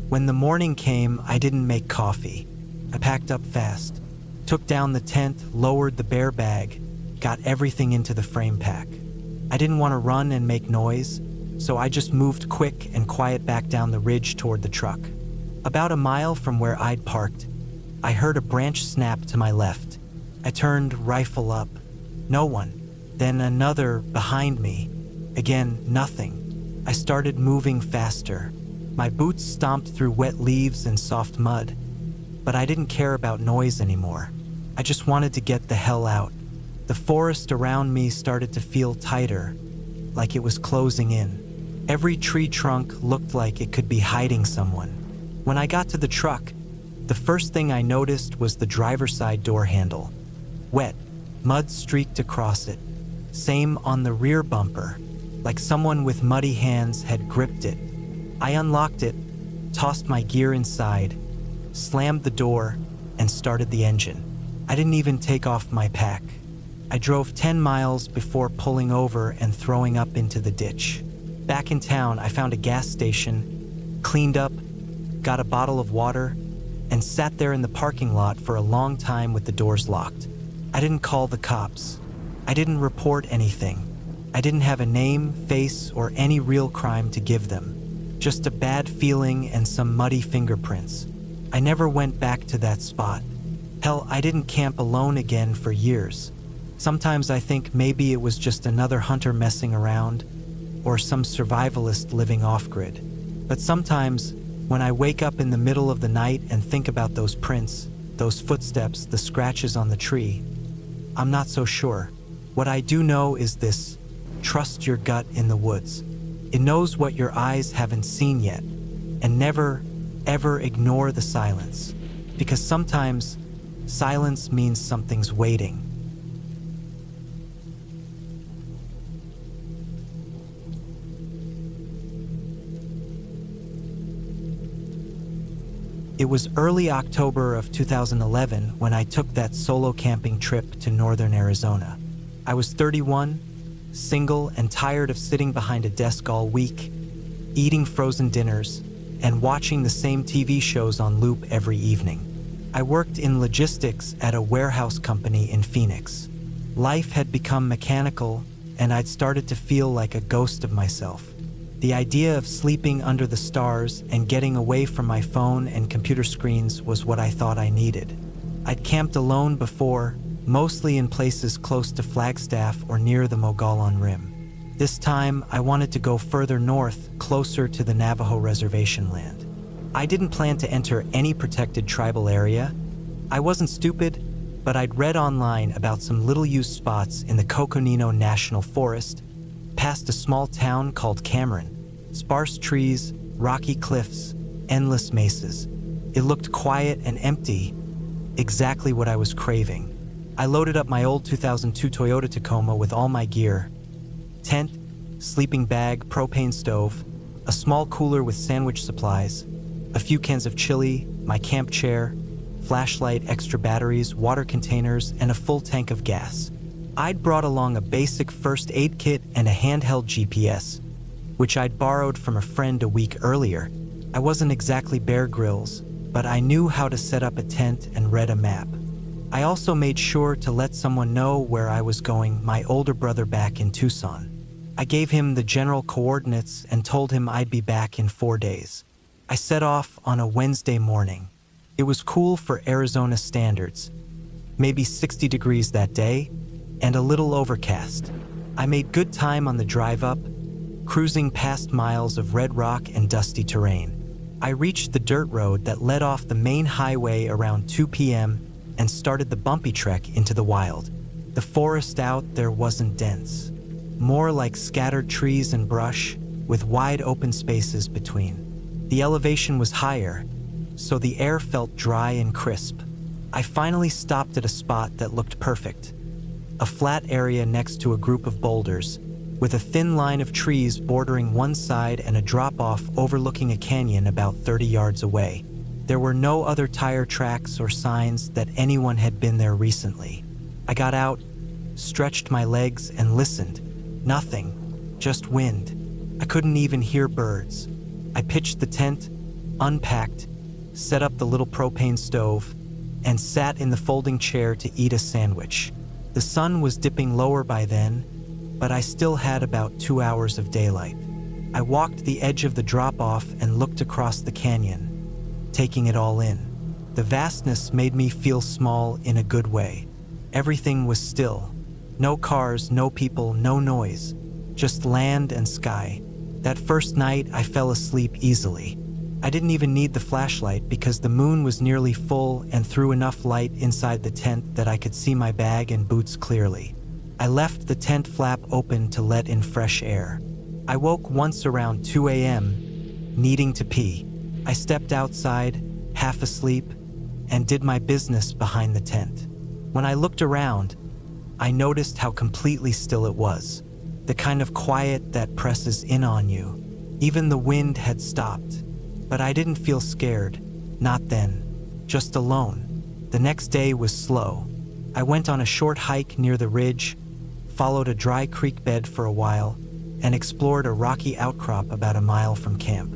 When the morning came, I didn't make coffee. I packed up fast, took down the tent, lowered the bear bag, got everything into the frame pack. I didn't want to run and make noise, so I just moved quick and quiet back down the ridge toward the truck. About a mile from where I'd parked, I heard a branch snap to my left. I turned, rifle up. No one. Then another behind me. Again, nothing. I started moving faster. My boots stomped through wet leaves and soft mud, but I didn't care about noise anymore. I just wanted to get the hell out. The forest around me started to feel tighter, like it was closing in. Every tree trunk looked like it could be hiding someone. When I got to the truck, the first thing I noticed was the driver's side door handle. Wet, mud streaked across it. Same on the rear bumper, like someone with muddy hands had gripped it. I unlocked it, tossed my gear inside, slammed the door, and started the engine. I didn't even take off my pack. I drove 10 miles before pulling over and throwing up into the ditch. Back in town, I found a gas station, cleaned up, got a bottle of water, and sat there in the parking lot for a long time with the doors locked. I didn't call the cops. I didn't report anything. I didn't have a name, face, or any real crime to give them. Just a bad feeling and some muddy fingerprints. I never went back to that spot. Hell, I didn't camp alone again for years. Sometimes I think maybe it was just another hunter messing around, or some survivalist living off-grid. But sometimes, when I wake up in the middle of the night and think about those prints, those footsteps, the scratches on the tree, I'm not so sure. What I do know is this: trust your gut in the woods. It knows what your eyes haven't seen yet. And never, ever ignore the silence. Because sometimes, silence means something's waiting. It was early October of 2011 when I took that solo camping trip to northern Arizona. I was 31, single, and tired of sitting behind a desk all week, eating frozen dinners, and watching the same TV shows on loop every evening. I worked in logistics at a warehouse company in Phoenix. Life had become mechanical, and I'd started to feel like a ghost of myself. The idea of sleeping under the stars and getting away from my phone and computer screens was what I thought I needed. I'd camped alone before, mostly in places close to Flagstaff or near the Mogollon Rim. This time, I wanted to go further north, closer to the Navajo reservation land. I didn't plan to enter any protected tribal area. I wasn't stupid, but I'd read online about some little-used spots in the Coconino National Forest, past a small town called Cameron. Sparse trees, rocky cliffs, endless mesas. It looked quiet and empty, exactly what I was craving. I loaded up my old 2002 Toyota Tacoma with all my gear: tent, sleeping bag, propane stove, a small cooler with sandwich supplies, a few cans of chili, my camp chair, flashlight, extra batteries, water containers, and a full tank of gas. I'd brought along a basic first aid kit and a handheld GPS, which I'd borrowed from a friend a week earlier. I wasn't exactly Bear Grylls, but I knew how to set up a tent and read a map. I also made sure to let someone know where I was going, my older brother back in Tucson. I gave him the general coordinates and told him I'd be back in 4 days. I set off on a Wednesday morning. It was cool for Arizona standards, maybe 60 degrees that day, and a little overcast. I made good time on the drive up, cruising past miles of red rock and dusty terrain. I reached the dirt road that led off the main highway around 2 p.m. and started the bumpy trek into the wild. The forest out there wasn't dense, more like scattered trees and brush, with wide open spaces between. The elevation was higher, so the air felt dry and crisp. I finally stopped at a spot that looked perfect. A flat area next to a group of boulders, with a thin line of trees bordering one side and a drop-off overlooking a canyon about 30 yards away. There were no other tire tracks or signs that anyone had been there recently. I got out, stretched my legs, and listened. Nothing, just wind. I couldn't even hear birds. I pitched the tent, unpacked, set up the little propane stove, and sat in the folding chair to eat a sandwich. The sun was dipping lower by then, but I still had about 2 hours of daylight. I walked the edge of the drop-off and looked across the canyon, taking it all in. The vastness made me feel small in a good way. Everything was still. No cars, no people, no noise. Just land and sky. That first night, I fell asleep easily. I didn't even need the flashlight because the moon was nearly full and threw enough light inside the tent that I could see my bag and boots clearly. I left the tent flap open to let in fresh air. I woke once around 2 a.m., needing to pee. I stepped outside, half asleep, and did my business behind the tent. When I looked around, I noticed how completely still it was. The kind of quiet that presses in on you. Even the wind had stopped. But I didn't feel scared. Not then. Just alone. The next day was slow. I went on a short hike near the ridge, followed a dry creek bed for a while, and explored a rocky outcrop about a mile from camp.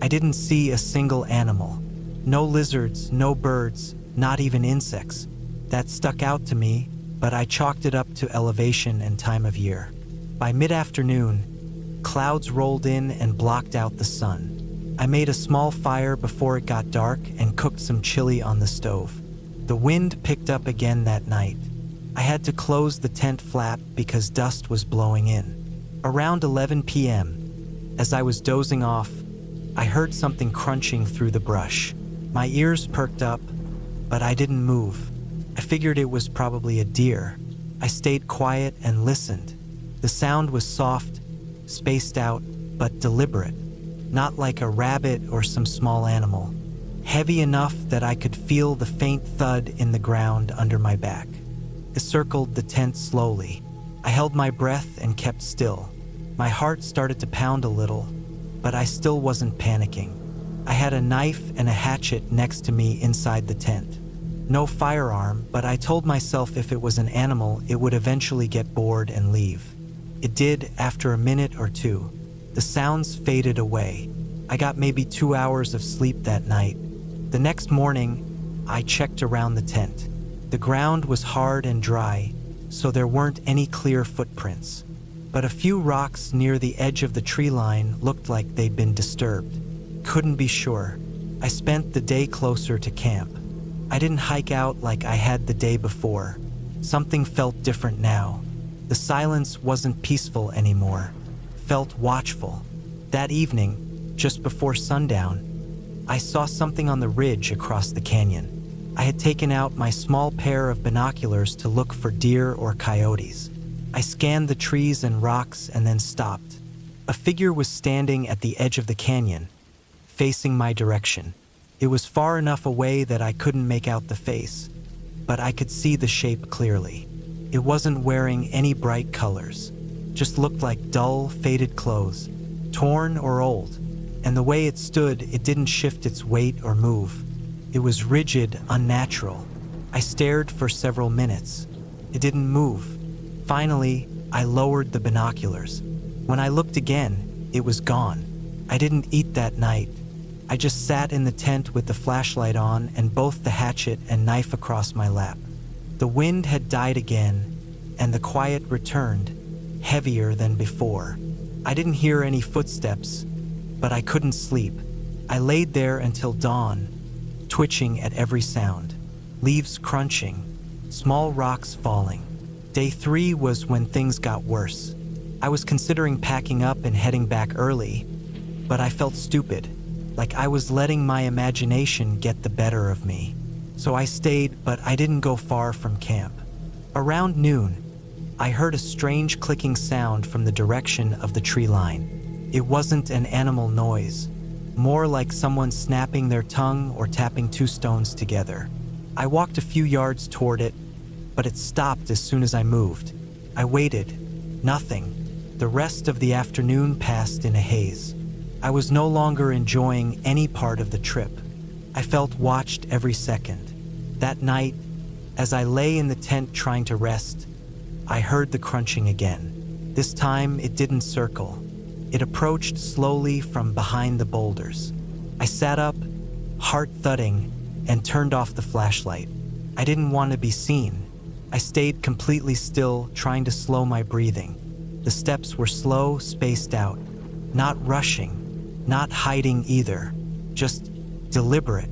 I didn't see a single animal. No lizards, no birds, not even insects. That stuck out to me, but I chalked it up to elevation and time of year. By mid-afternoon, clouds rolled in and blocked out the sun. I made a small fire before it got dark and cooked some chili on the stove. The wind picked up again that night. I had to close the tent flap because dust was blowing in. Around 11 p.m., as I was dozing off, I heard something crunching through the brush. My ears perked up, but I didn't move. I figured it was probably a deer. I stayed quiet and listened. The sound was soft, spaced out, but deliberate, not like a rabbit or some small animal, heavy enough that I could feel the faint thud in the ground under my back. I circled the tent slowly. I held my breath and kept still. My heart started to pound a little, but I still wasn't panicking. I had a knife and a hatchet next to me inside the tent. No firearm, but I told myself if it was an animal, it would eventually get bored and leave. It did after a minute or two. The sounds faded away. I got maybe 2 hours of sleep that night. The next morning, I checked around the tent. The ground was hard and dry, so there weren't any clear footprints. But a few rocks near the edge of the tree line looked like they'd been disturbed. Couldn't be sure. I spent the day closer to camp. I didn't hike out like I had the day before. Something felt different now. The silence wasn't peaceful anymore. Felt watchful. That evening, just before sundown, I saw something on the ridge across the canyon. I had taken out my small pair of binoculars to look for deer or coyotes. I scanned the trees and rocks and then stopped. A figure was standing at the edge of the canyon, facing my direction. It was far enough away that I couldn't make out the face, but I could see the shape clearly. It wasn't wearing any bright colors, just looked like dull, faded clothes, torn or old, and the way it stood, it didn't shift its weight or move. It was rigid, unnatural. I stared for several minutes. It didn't move. Finally, I lowered the binoculars. When I looked again, it was gone. I didn't eat that night. I just sat in the tent with the flashlight on and both the hatchet and knife across my lap. The wind had died again, and the quiet returned, heavier than before. I didn't hear any footsteps, but I couldn't sleep. I laid there until dawn, twitching at every sound. Leaves crunching, small rocks falling. Day 3 was when things got worse. I was considering packing up and heading back early, but I felt stupid, like I was letting my imagination get the better of me. So I stayed, but I didn't go far from camp. Around noon, I heard a strange clicking sound from the direction of the tree line. It wasn't an animal noise, more like someone snapping their tongue or tapping 2 stones together. I walked a few yards toward it, but it stopped as soon as I moved. I waited. Nothing. The rest of the afternoon passed in a haze. I was no longer enjoying any part of the trip. I felt watched every second. That night, as I lay in the tent trying to rest, I heard the crunching again. This time, it didn't circle. It approached slowly from behind the boulders. I sat up, heart thudding, and turned off the flashlight. I didn't want to be seen. I stayed completely still, trying to slow my breathing. The steps were slow, spaced out, not rushing, not hiding either, just deliberate.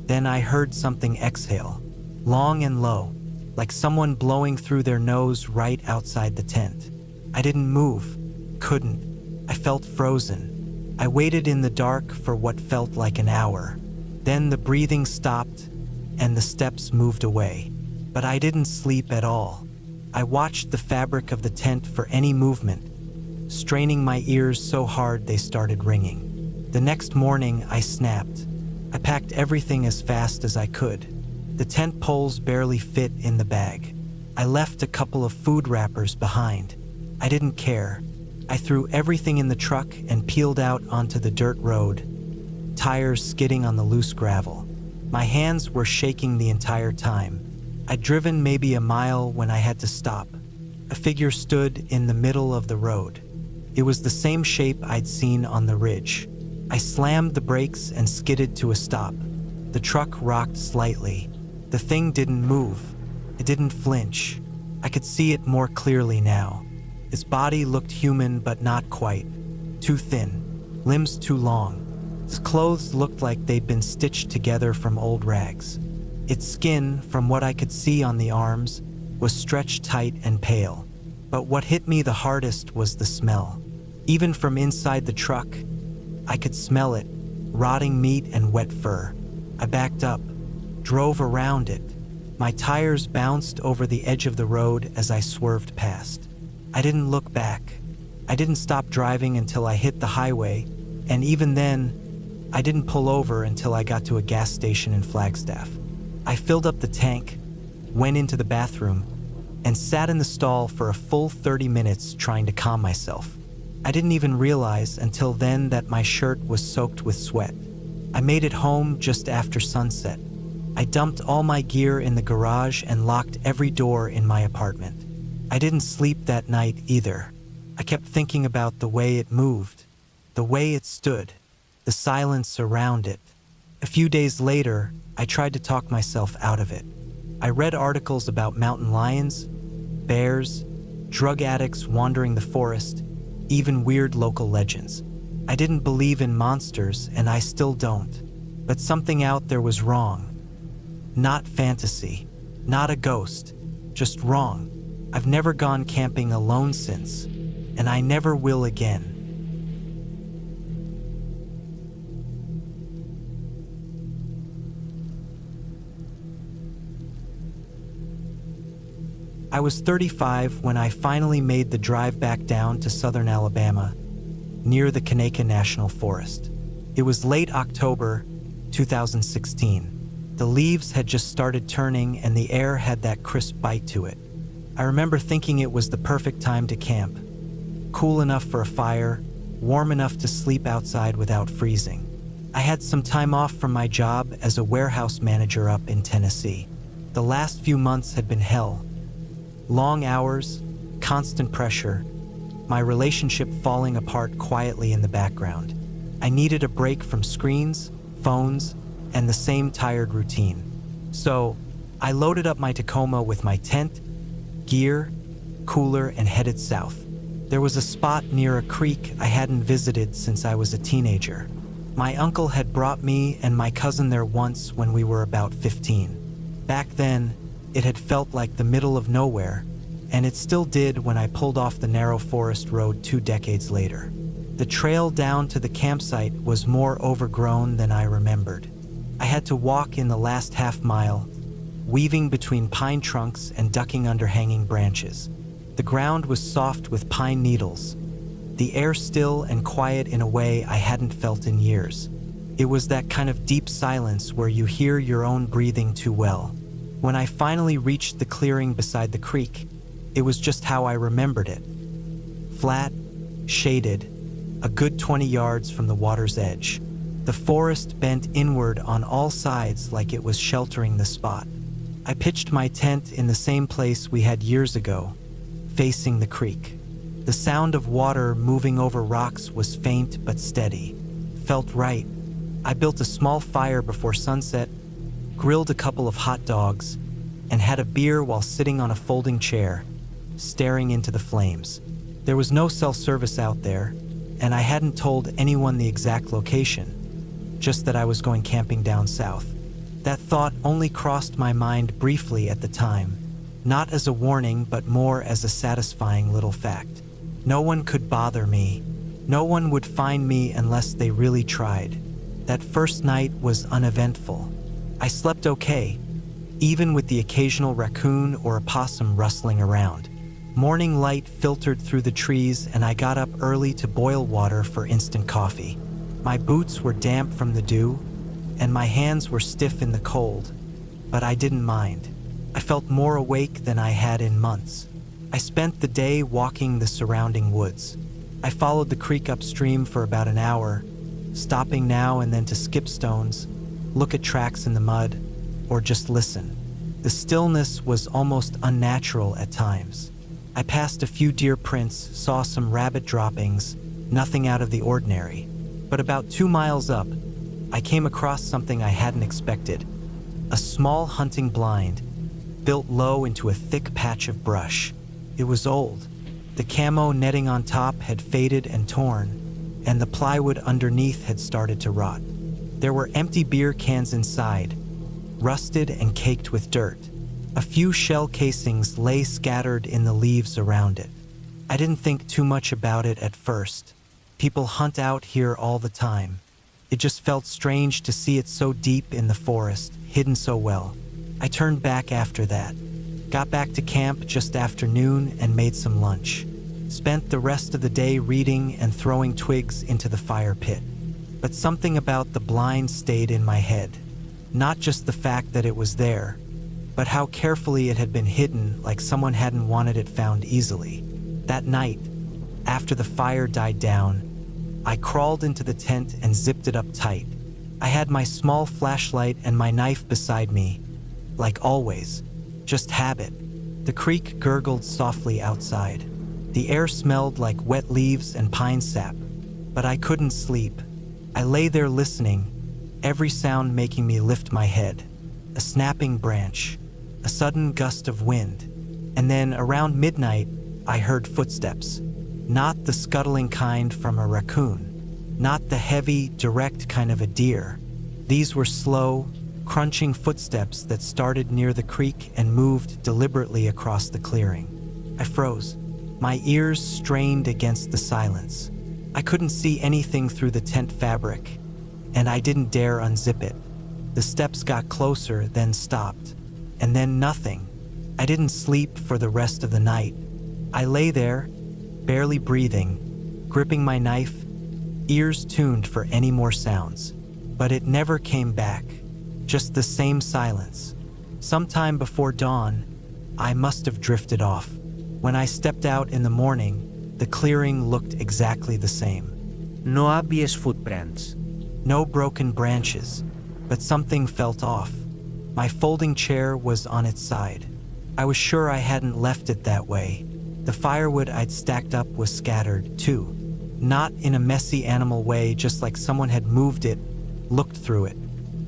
Then I heard something exhale, long and low, like someone blowing through their nose right outside the tent. I didn't move, couldn't. I felt frozen. I waited in the dark for what felt like an hour. Then the breathing stopped and the steps moved away. But I didn't sleep at all. I watched the fabric of the tent for any movement, straining my ears so hard they started ringing. The next morning, I snapped. I packed everything as fast as I could. The tent poles barely fit in the bag. I left a couple of food wrappers behind. I didn't care. I threw everything in the truck and peeled out onto the dirt road, tires skidding on the loose gravel. My hands were shaking the entire time. I'd driven maybe a mile when I had to stop. A figure stood in the middle of the road. It was the same shape I'd seen on the ridge. I slammed the brakes and skidded to a stop. The truck rocked slightly. The thing didn't move. It didn't flinch. I could see it more clearly now. Its body looked human, but not quite. Too thin, limbs too long. Its clothes looked like they'd been stitched together from old rags. Its skin, from what I could see on the arms, was stretched tight and pale. But what hit me the hardest was the smell. Even from inside the truck, I could smell it, rotting meat and wet fur. I backed up, drove around it. My tires bounced over the edge of the road as I swerved past. I didn't look back. I didn't stop driving until I hit the highway, and even then, I didn't pull over until I got to a gas station in Flagstaff. I filled up the tank, went into the bathroom, and sat in the stall for a full 30 minutes trying to calm myself. I didn't even realize until then that my shirt was soaked with sweat. I made it home just after sunset. I dumped all my gear in the garage and locked every door in my apartment. I didn't sleep that night either. I kept thinking about the way it moved, the way it stood, the silence around it. A few days later, I tried to talk myself out of it. I read articles about mountain lions, bears, drug addicts wandering the forest, even weird local legends. I didn't believe in monsters, and I still don't. But something out there was wrong. Not fantasy, not a ghost, just wrong. I've never gone camping alone since, and I never will again. I was 35 when I finally made the drive back down to southern Alabama, near the Kanaka National Forest. It was late October 2016. The leaves had just started turning and the air had that crisp bite to it. I remember thinking it was the perfect time to camp. Cool enough for a fire, warm enough to sleep outside without freezing. I had some time off from my job as a warehouse manager up in Tennessee. The last few months had been hell. Long hours, constant pressure, my relationship falling apart quietly in the background. I needed a break from screens, phones, and the same tired routine. So, I loaded up my Tacoma with my tent, gear, cooler, and headed south. There was a spot near a creek I hadn't visited since I was a teenager. My uncle had brought me and my cousin there once when we were about 15. Back then, it had felt like the middle of nowhere, and it still did when I pulled off the narrow forest road 2 decades later. The trail down to the campsite was more overgrown than I remembered. I had to walk in the last half mile, weaving between pine trunks and ducking under hanging branches. The ground was soft with pine needles, the air still and quiet in a way I hadn't felt in years. It was that kind of deep silence where you hear your own breathing too well. When I finally reached the clearing beside the creek, it was just how I remembered it. Flat, shaded, a good 20 yards from the water's edge. The forest bent inward on all sides like it was sheltering the spot. I pitched my tent in the same place we had years ago, facing the creek. The sound of water moving over rocks was faint but steady. Felt right. I built a small fire before sunset, grilled a couple of hot dogs, and had a beer while sitting on a folding chair, staring into the flames. There was no cell service out there, and I hadn't told anyone the exact location, just that I was going camping down south. That thought only crossed my mind briefly at the time, not as a warning but more as a satisfying little fact. No one could bother me. No one would find me unless they really tried. That first night was uneventful. I slept okay, even with the occasional raccoon or a possum rustling around. Morning light filtered through the trees and I got up early to boil water for instant coffee. My boots were damp from the dew, and my hands were stiff in the cold, but I didn't mind. I felt more awake than I had in months. I spent the day walking the surrounding woods. I followed the creek upstream for about an hour, stopping now and then to skip stones, look at tracks in the mud, or just listen. The stillness was almost unnatural at times. I passed a few deer prints, saw some rabbit droppings, nothing out of the ordinary. But about 2 miles up, I came across something I hadn't expected. A small hunting blind, built low into a thick patch of brush. It was old. The camo netting on top had faded and torn, and the plywood underneath had started to rot. There were empty beer cans inside, rusted and caked with dirt. A few shell casings lay scattered in the leaves around it. I didn't think too much about it at first. People hunt out here all the time. It just felt strange to see it so deep in the forest, hidden so well. I turned back after that. Got back to camp just after noon and made some lunch. Spent the rest of the day reading and throwing twigs into the fire pit. But something about the blind stayed in my head. Not just the fact that it was there, but how carefully it had been hidden, like someone hadn't wanted it found easily. That night, after the fire died down, I crawled into the tent and zipped it up tight. I had my small flashlight and my knife beside me, like always, just habit. The creek gurgled softly outside. The air smelled like wet leaves and pine sap, but I couldn't sleep. I lay there listening, every sound making me lift my head. A snapping branch, a sudden gust of wind, and then around midnight, I heard footsteps. Not the scuttling kind from a raccoon, not the heavy, direct kind of a deer. These were slow, crunching footsteps that started near the creek and moved deliberately across the clearing. I froze, my ears strained against the silence. I couldn't see anything through the tent fabric, and I didn't dare unzip it. The steps got closer, then stopped, and then nothing. I didn't sleep for the rest of the night. I lay there, barely breathing, gripping my knife, ears tuned for any more sounds. But it never came back, just the same silence. Sometime before dawn, I must have drifted off. When I stepped out in the morning, the clearing looked exactly the same. No obvious footprints. No broken branches, but something felt off. My folding chair was on its side. I was sure I hadn't left it that way. The firewood I'd stacked up was scattered, too. Not in a messy animal way, just like someone had moved it, looked through it.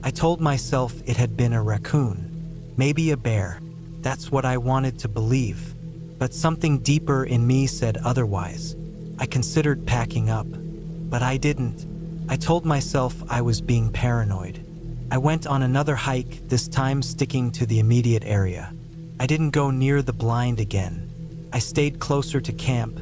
I told myself it had been a raccoon, maybe a bear. That's what I wanted to believe. But something deeper in me said otherwise. I considered packing up, but I didn't. I told myself I was being paranoid. I went on another hike, this time sticking to the immediate area. I didn't go near the blind again. I stayed closer to camp,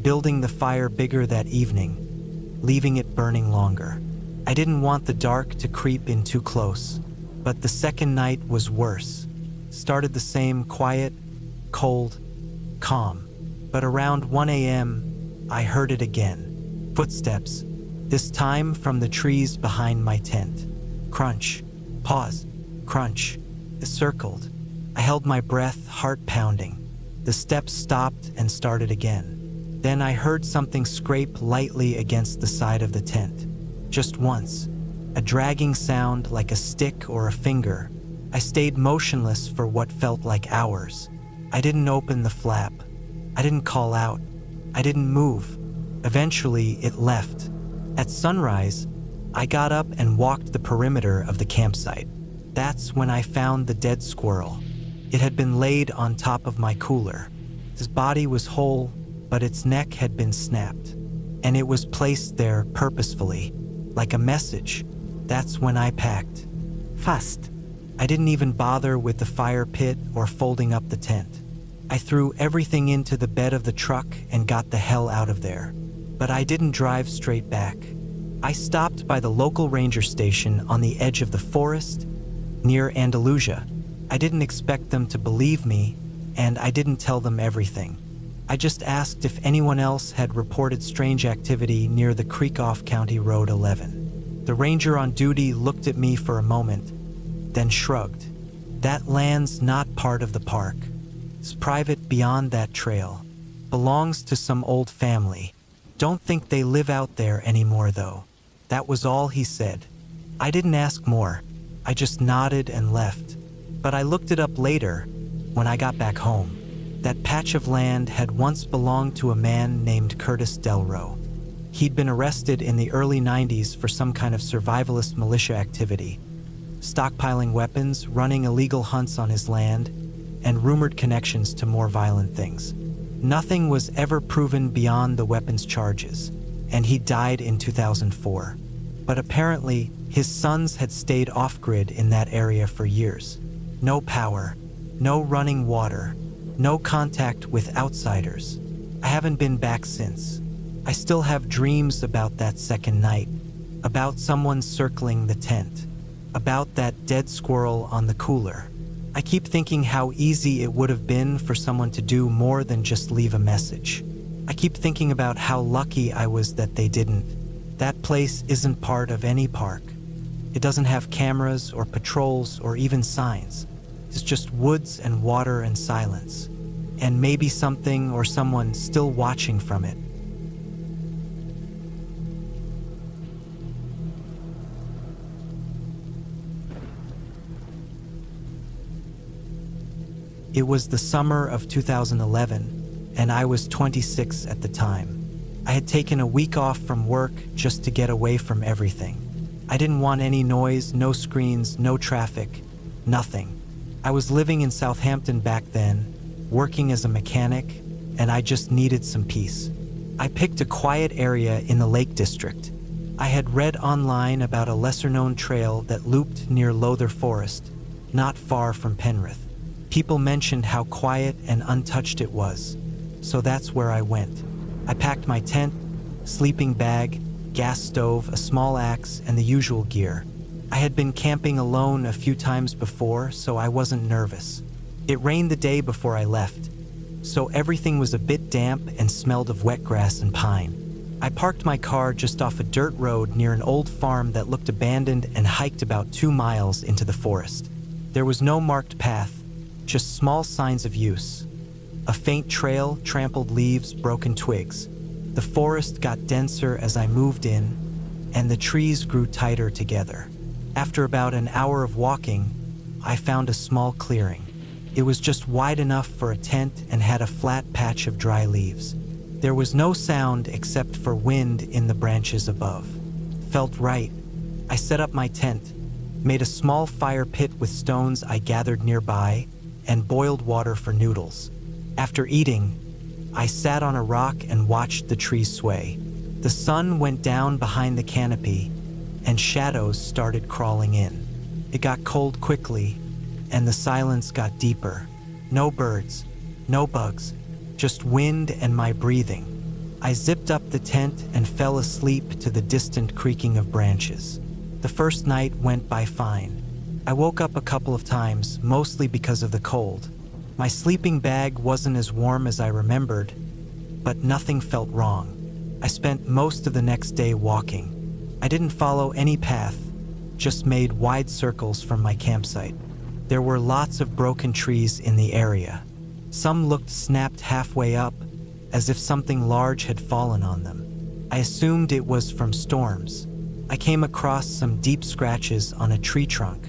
building the fire bigger that evening, leaving it burning longer. I didn't want the dark to creep in too close, but the second night was worse. Started the same quiet, cold, calm. But around 1 a.m., I heard it again. Footsteps, this time from the trees behind my tent. Crunch, pause, crunch. It circled. I held my breath, heart pounding. The steps stopped and started again. Then I heard something scrape lightly against the side of the tent. Just once, a dragging sound like a stick or a finger. I stayed motionless for what felt like hours. I didn't open the flap. I didn't call out. I didn't move. Eventually, it left. At sunrise, I got up and walked the perimeter of the campsite. That's when I found the dead squirrel. It had been laid on top of my cooler. His body was whole, but its neck had been snapped. And it was placed there purposefully, like a message. That's when I packed. Fast. I didn't even bother with the fire pit or folding up the tent. I threw everything into the bed of the truck and got the hell out of there. But I didn't drive straight back. I stopped by the local ranger station on the edge of the forest, near Andalusia. I didn't expect them to believe me, and I didn't tell them everything. I just asked if anyone else had reported strange activity near the creek off County Road 11. The ranger on duty looked at me for a moment, then shrugged. That land's not part of the park. It's private beyond that trail. Belongs to some old family. Don't think they live out there anymore, though. That was all he said. I didn't ask more. I just nodded and left. But I looked it up later, when I got back home. That patch of land had once belonged to a man named Curtis Delro. He'd been arrested in the early 90s for some kind of survivalist militia activity, stockpiling weapons, running illegal hunts on his land, and rumored connections to more violent things. Nothing was ever proven beyond the weapons charges, and he died in 2004. But apparently, his sons had stayed off-grid in that area for years. No power, no running water, no contact with outsiders. I haven't been back since. I still have dreams about that second night, about someone circling the tent, about that dead squirrel on the cooler. I keep thinking how easy it would have been for someone to do more than just leave a message. I keep thinking about how lucky I was that they didn't. That place isn't part of any park. It doesn't have cameras or patrols or even signs. It's just woods and water and silence. And maybe something or someone still watching from it. It was the summer of 2011, and I was 26 at the time. I had taken a week off from work just to get away from everything. I didn't want any noise, no screens, no traffic, nothing. I was living in Southampton back then, working as a mechanic, and I just needed some peace. I picked a quiet area in the Lake District. I had read online about a lesser-known trail that looped near Loather Forest, not far from Penrith. People mentioned how quiet and untouched it was, so that's where I went. I packed my tent, sleeping bag, gas stove, a small axe, and the usual gear. I had been camping alone a few times before, so I wasn't nervous. It rained the day before I left, so everything was a bit damp and smelled of wet grass and pine. I parked my car just off a dirt road near an old farm that looked abandoned and hiked about 2 miles into the forest. There was no marked path, just small signs of use. A faint trail, trampled leaves, broken twigs. The forest got denser as I moved in, and the trees grew tighter together. After about an hour of walking, I found a small clearing. It was just wide enough for a tent and had a flat patch of dry leaves. There was no sound except for wind in the branches above. Felt right. I set up my tent, made a small fire pit with stones I gathered nearby, and boiled water for noodles. After eating, I sat on a rock and watched the trees sway. The sun went down behind the canopy, and shadows started crawling in. It got cold quickly, and the silence got deeper. No birds, no bugs, just wind and my breathing. I zipped up the tent and fell asleep to the distant creaking of branches. The first night went by fine. I woke up a couple of times, mostly because of the cold. My sleeping bag wasn't as warm as I remembered, but nothing felt wrong. I spent most of the next day walking. I didn't follow any path, just made wide circles from my campsite. There were lots of broken trees in the area. Some looked snapped halfway up, as if something large had fallen on them. I assumed it was from storms. I came across some deep scratches on a tree trunk.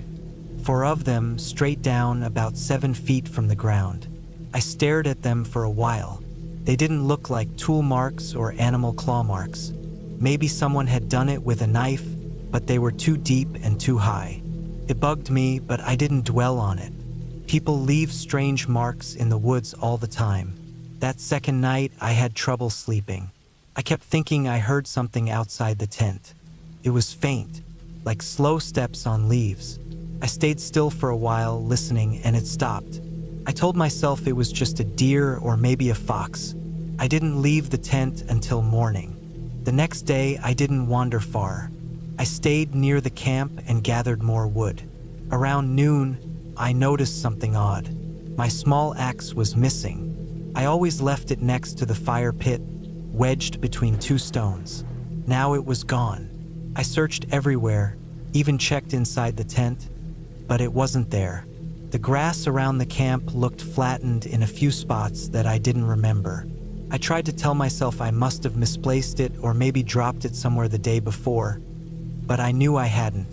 4 of them straight down about 7 feet from the ground. I stared at them for a while. They didn't look like tool marks or animal claw marks. Maybe someone had done it with a knife, but they were too deep and too high. It bugged me, but I didn't dwell on it. People leave strange marks in the woods all the time. That second night, I had trouble sleeping. I kept thinking I heard something outside the tent. It was faint, like slow steps on leaves. I stayed still for a while, listening, and it stopped. I told myself it was just a deer or maybe a fox. I didn't leave the tent until morning. The next day, I didn't wander far. I stayed near the camp and gathered more wood. Around noon, I noticed something odd. My small axe was missing. I always left it next to the fire pit, wedged between 2 stones. Now it was gone. I searched everywhere, even checked inside the tent, but it wasn't there. The grass around the camp looked flattened in a few spots that I didn't remember. I tried to tell myself I must have misplaced it or maybe dropped it somewhere the day before, but I knew I hadn't.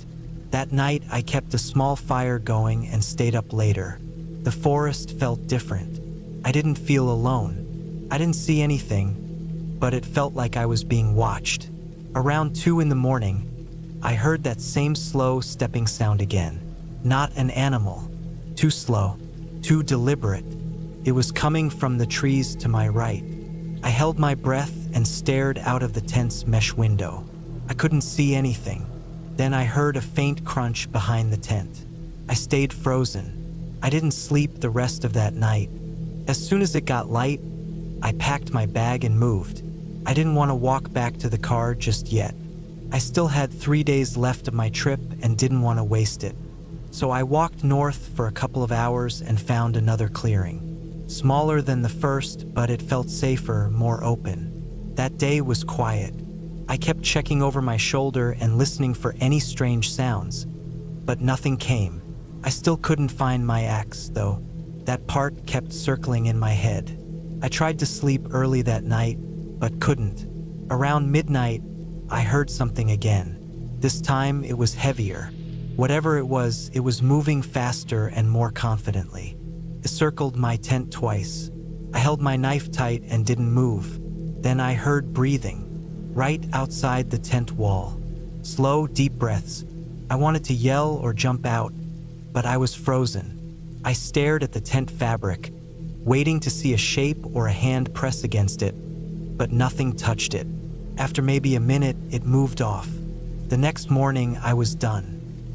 That night, I kept a small fire going and stayed up later. The forest felt different. I didn't feel alone. I didn't see anything, but it felt like I was being watched. Around 2 in the morning, I heard that same slow stepping sound again. Not an animal. Too slow. Too deliberate. It was coming from the trees to my right. I held my breath and stared out of the tent's mesh window. I couldn't see anything. Then I heard a faint crunch behind the tent. I stayed frozen. I didn't sleep the rest of that night. As soon as it got light, I packed my bag and moved. I didn't want to walk back to the car just yet. I still had 3 days left of my trip and didn't want to waste it. So I walked north for a couple of hours and found another clearing. Smaller than the first, but it felt safer, more open. That day was quiet. I kept checking over my shoulder and listening for any strange sounds, but nothing came. I still couldn't find my axe, though. That part kept circling in my head. I tried to sleep early that night, but couldn't. Around midnight, I heard something again. This time, it was heavier. Whatever it was moving faster and more confidently. It circled my tent twice. I held my knife tight and didn't move. Then I heard breathing, right outside the tent wall. Slow, deep breaths. I wanted to yell or jump out, but I was frozen. I stared at the tent fabric, waiting to see a shape or a hand press against it, but nothing touched it. After maybe a minute, it moved off. The next morning, I was done.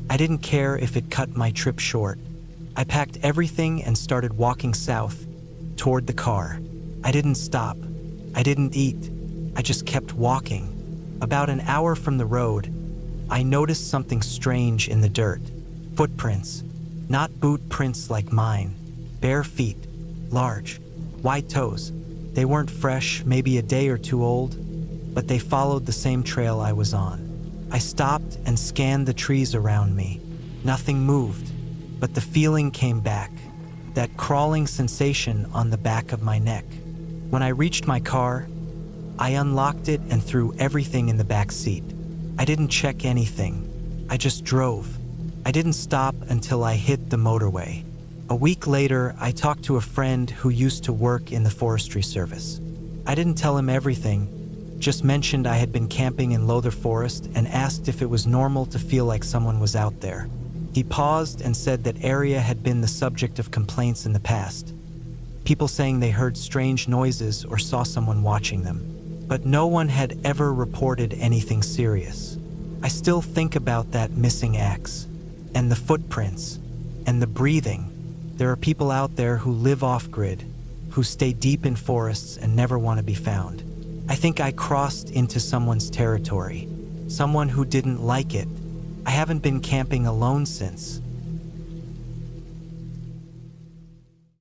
I didn't care if it cut my trip short. I packed everything and started walking south, toward the car. I didn't stop. I didn't eat. I just kept walking. About an hour from the road, I noticed something strange in the dirt. Footprints. Not boot prints like mine. Bare feet. Large. Wide toes. They weren't fresh, maybe a day or two old, but they followed the same trail I was on. I stopped and scanned the trees around me. Nothing moved, but the feeling came back. That crawling sensation on the back of my neck. When I reached my car, I unlocked it and threw everything in the back seat. I didn't check anything. I just drove. I didn't stop until I hit the motorway. A week later, I talked to a friend who used to work in the forestry service. I didn't tell him everything, just mentioned I had been camping in Loather Forest and asked if it was normal to feel like someone was out there. He paused and said that area had been the subject of complaints in the past. People saying they heard strange noises or saw someone watching them. But no one had ever reported anything serious. I still think about that missing axe, and the footprints, and the breathing. There are people out there who live off-grid, who stay deep in forests and never want to be found. I think I crossed into someone's territory, someone who didn't like it. I haven't been camping alone since.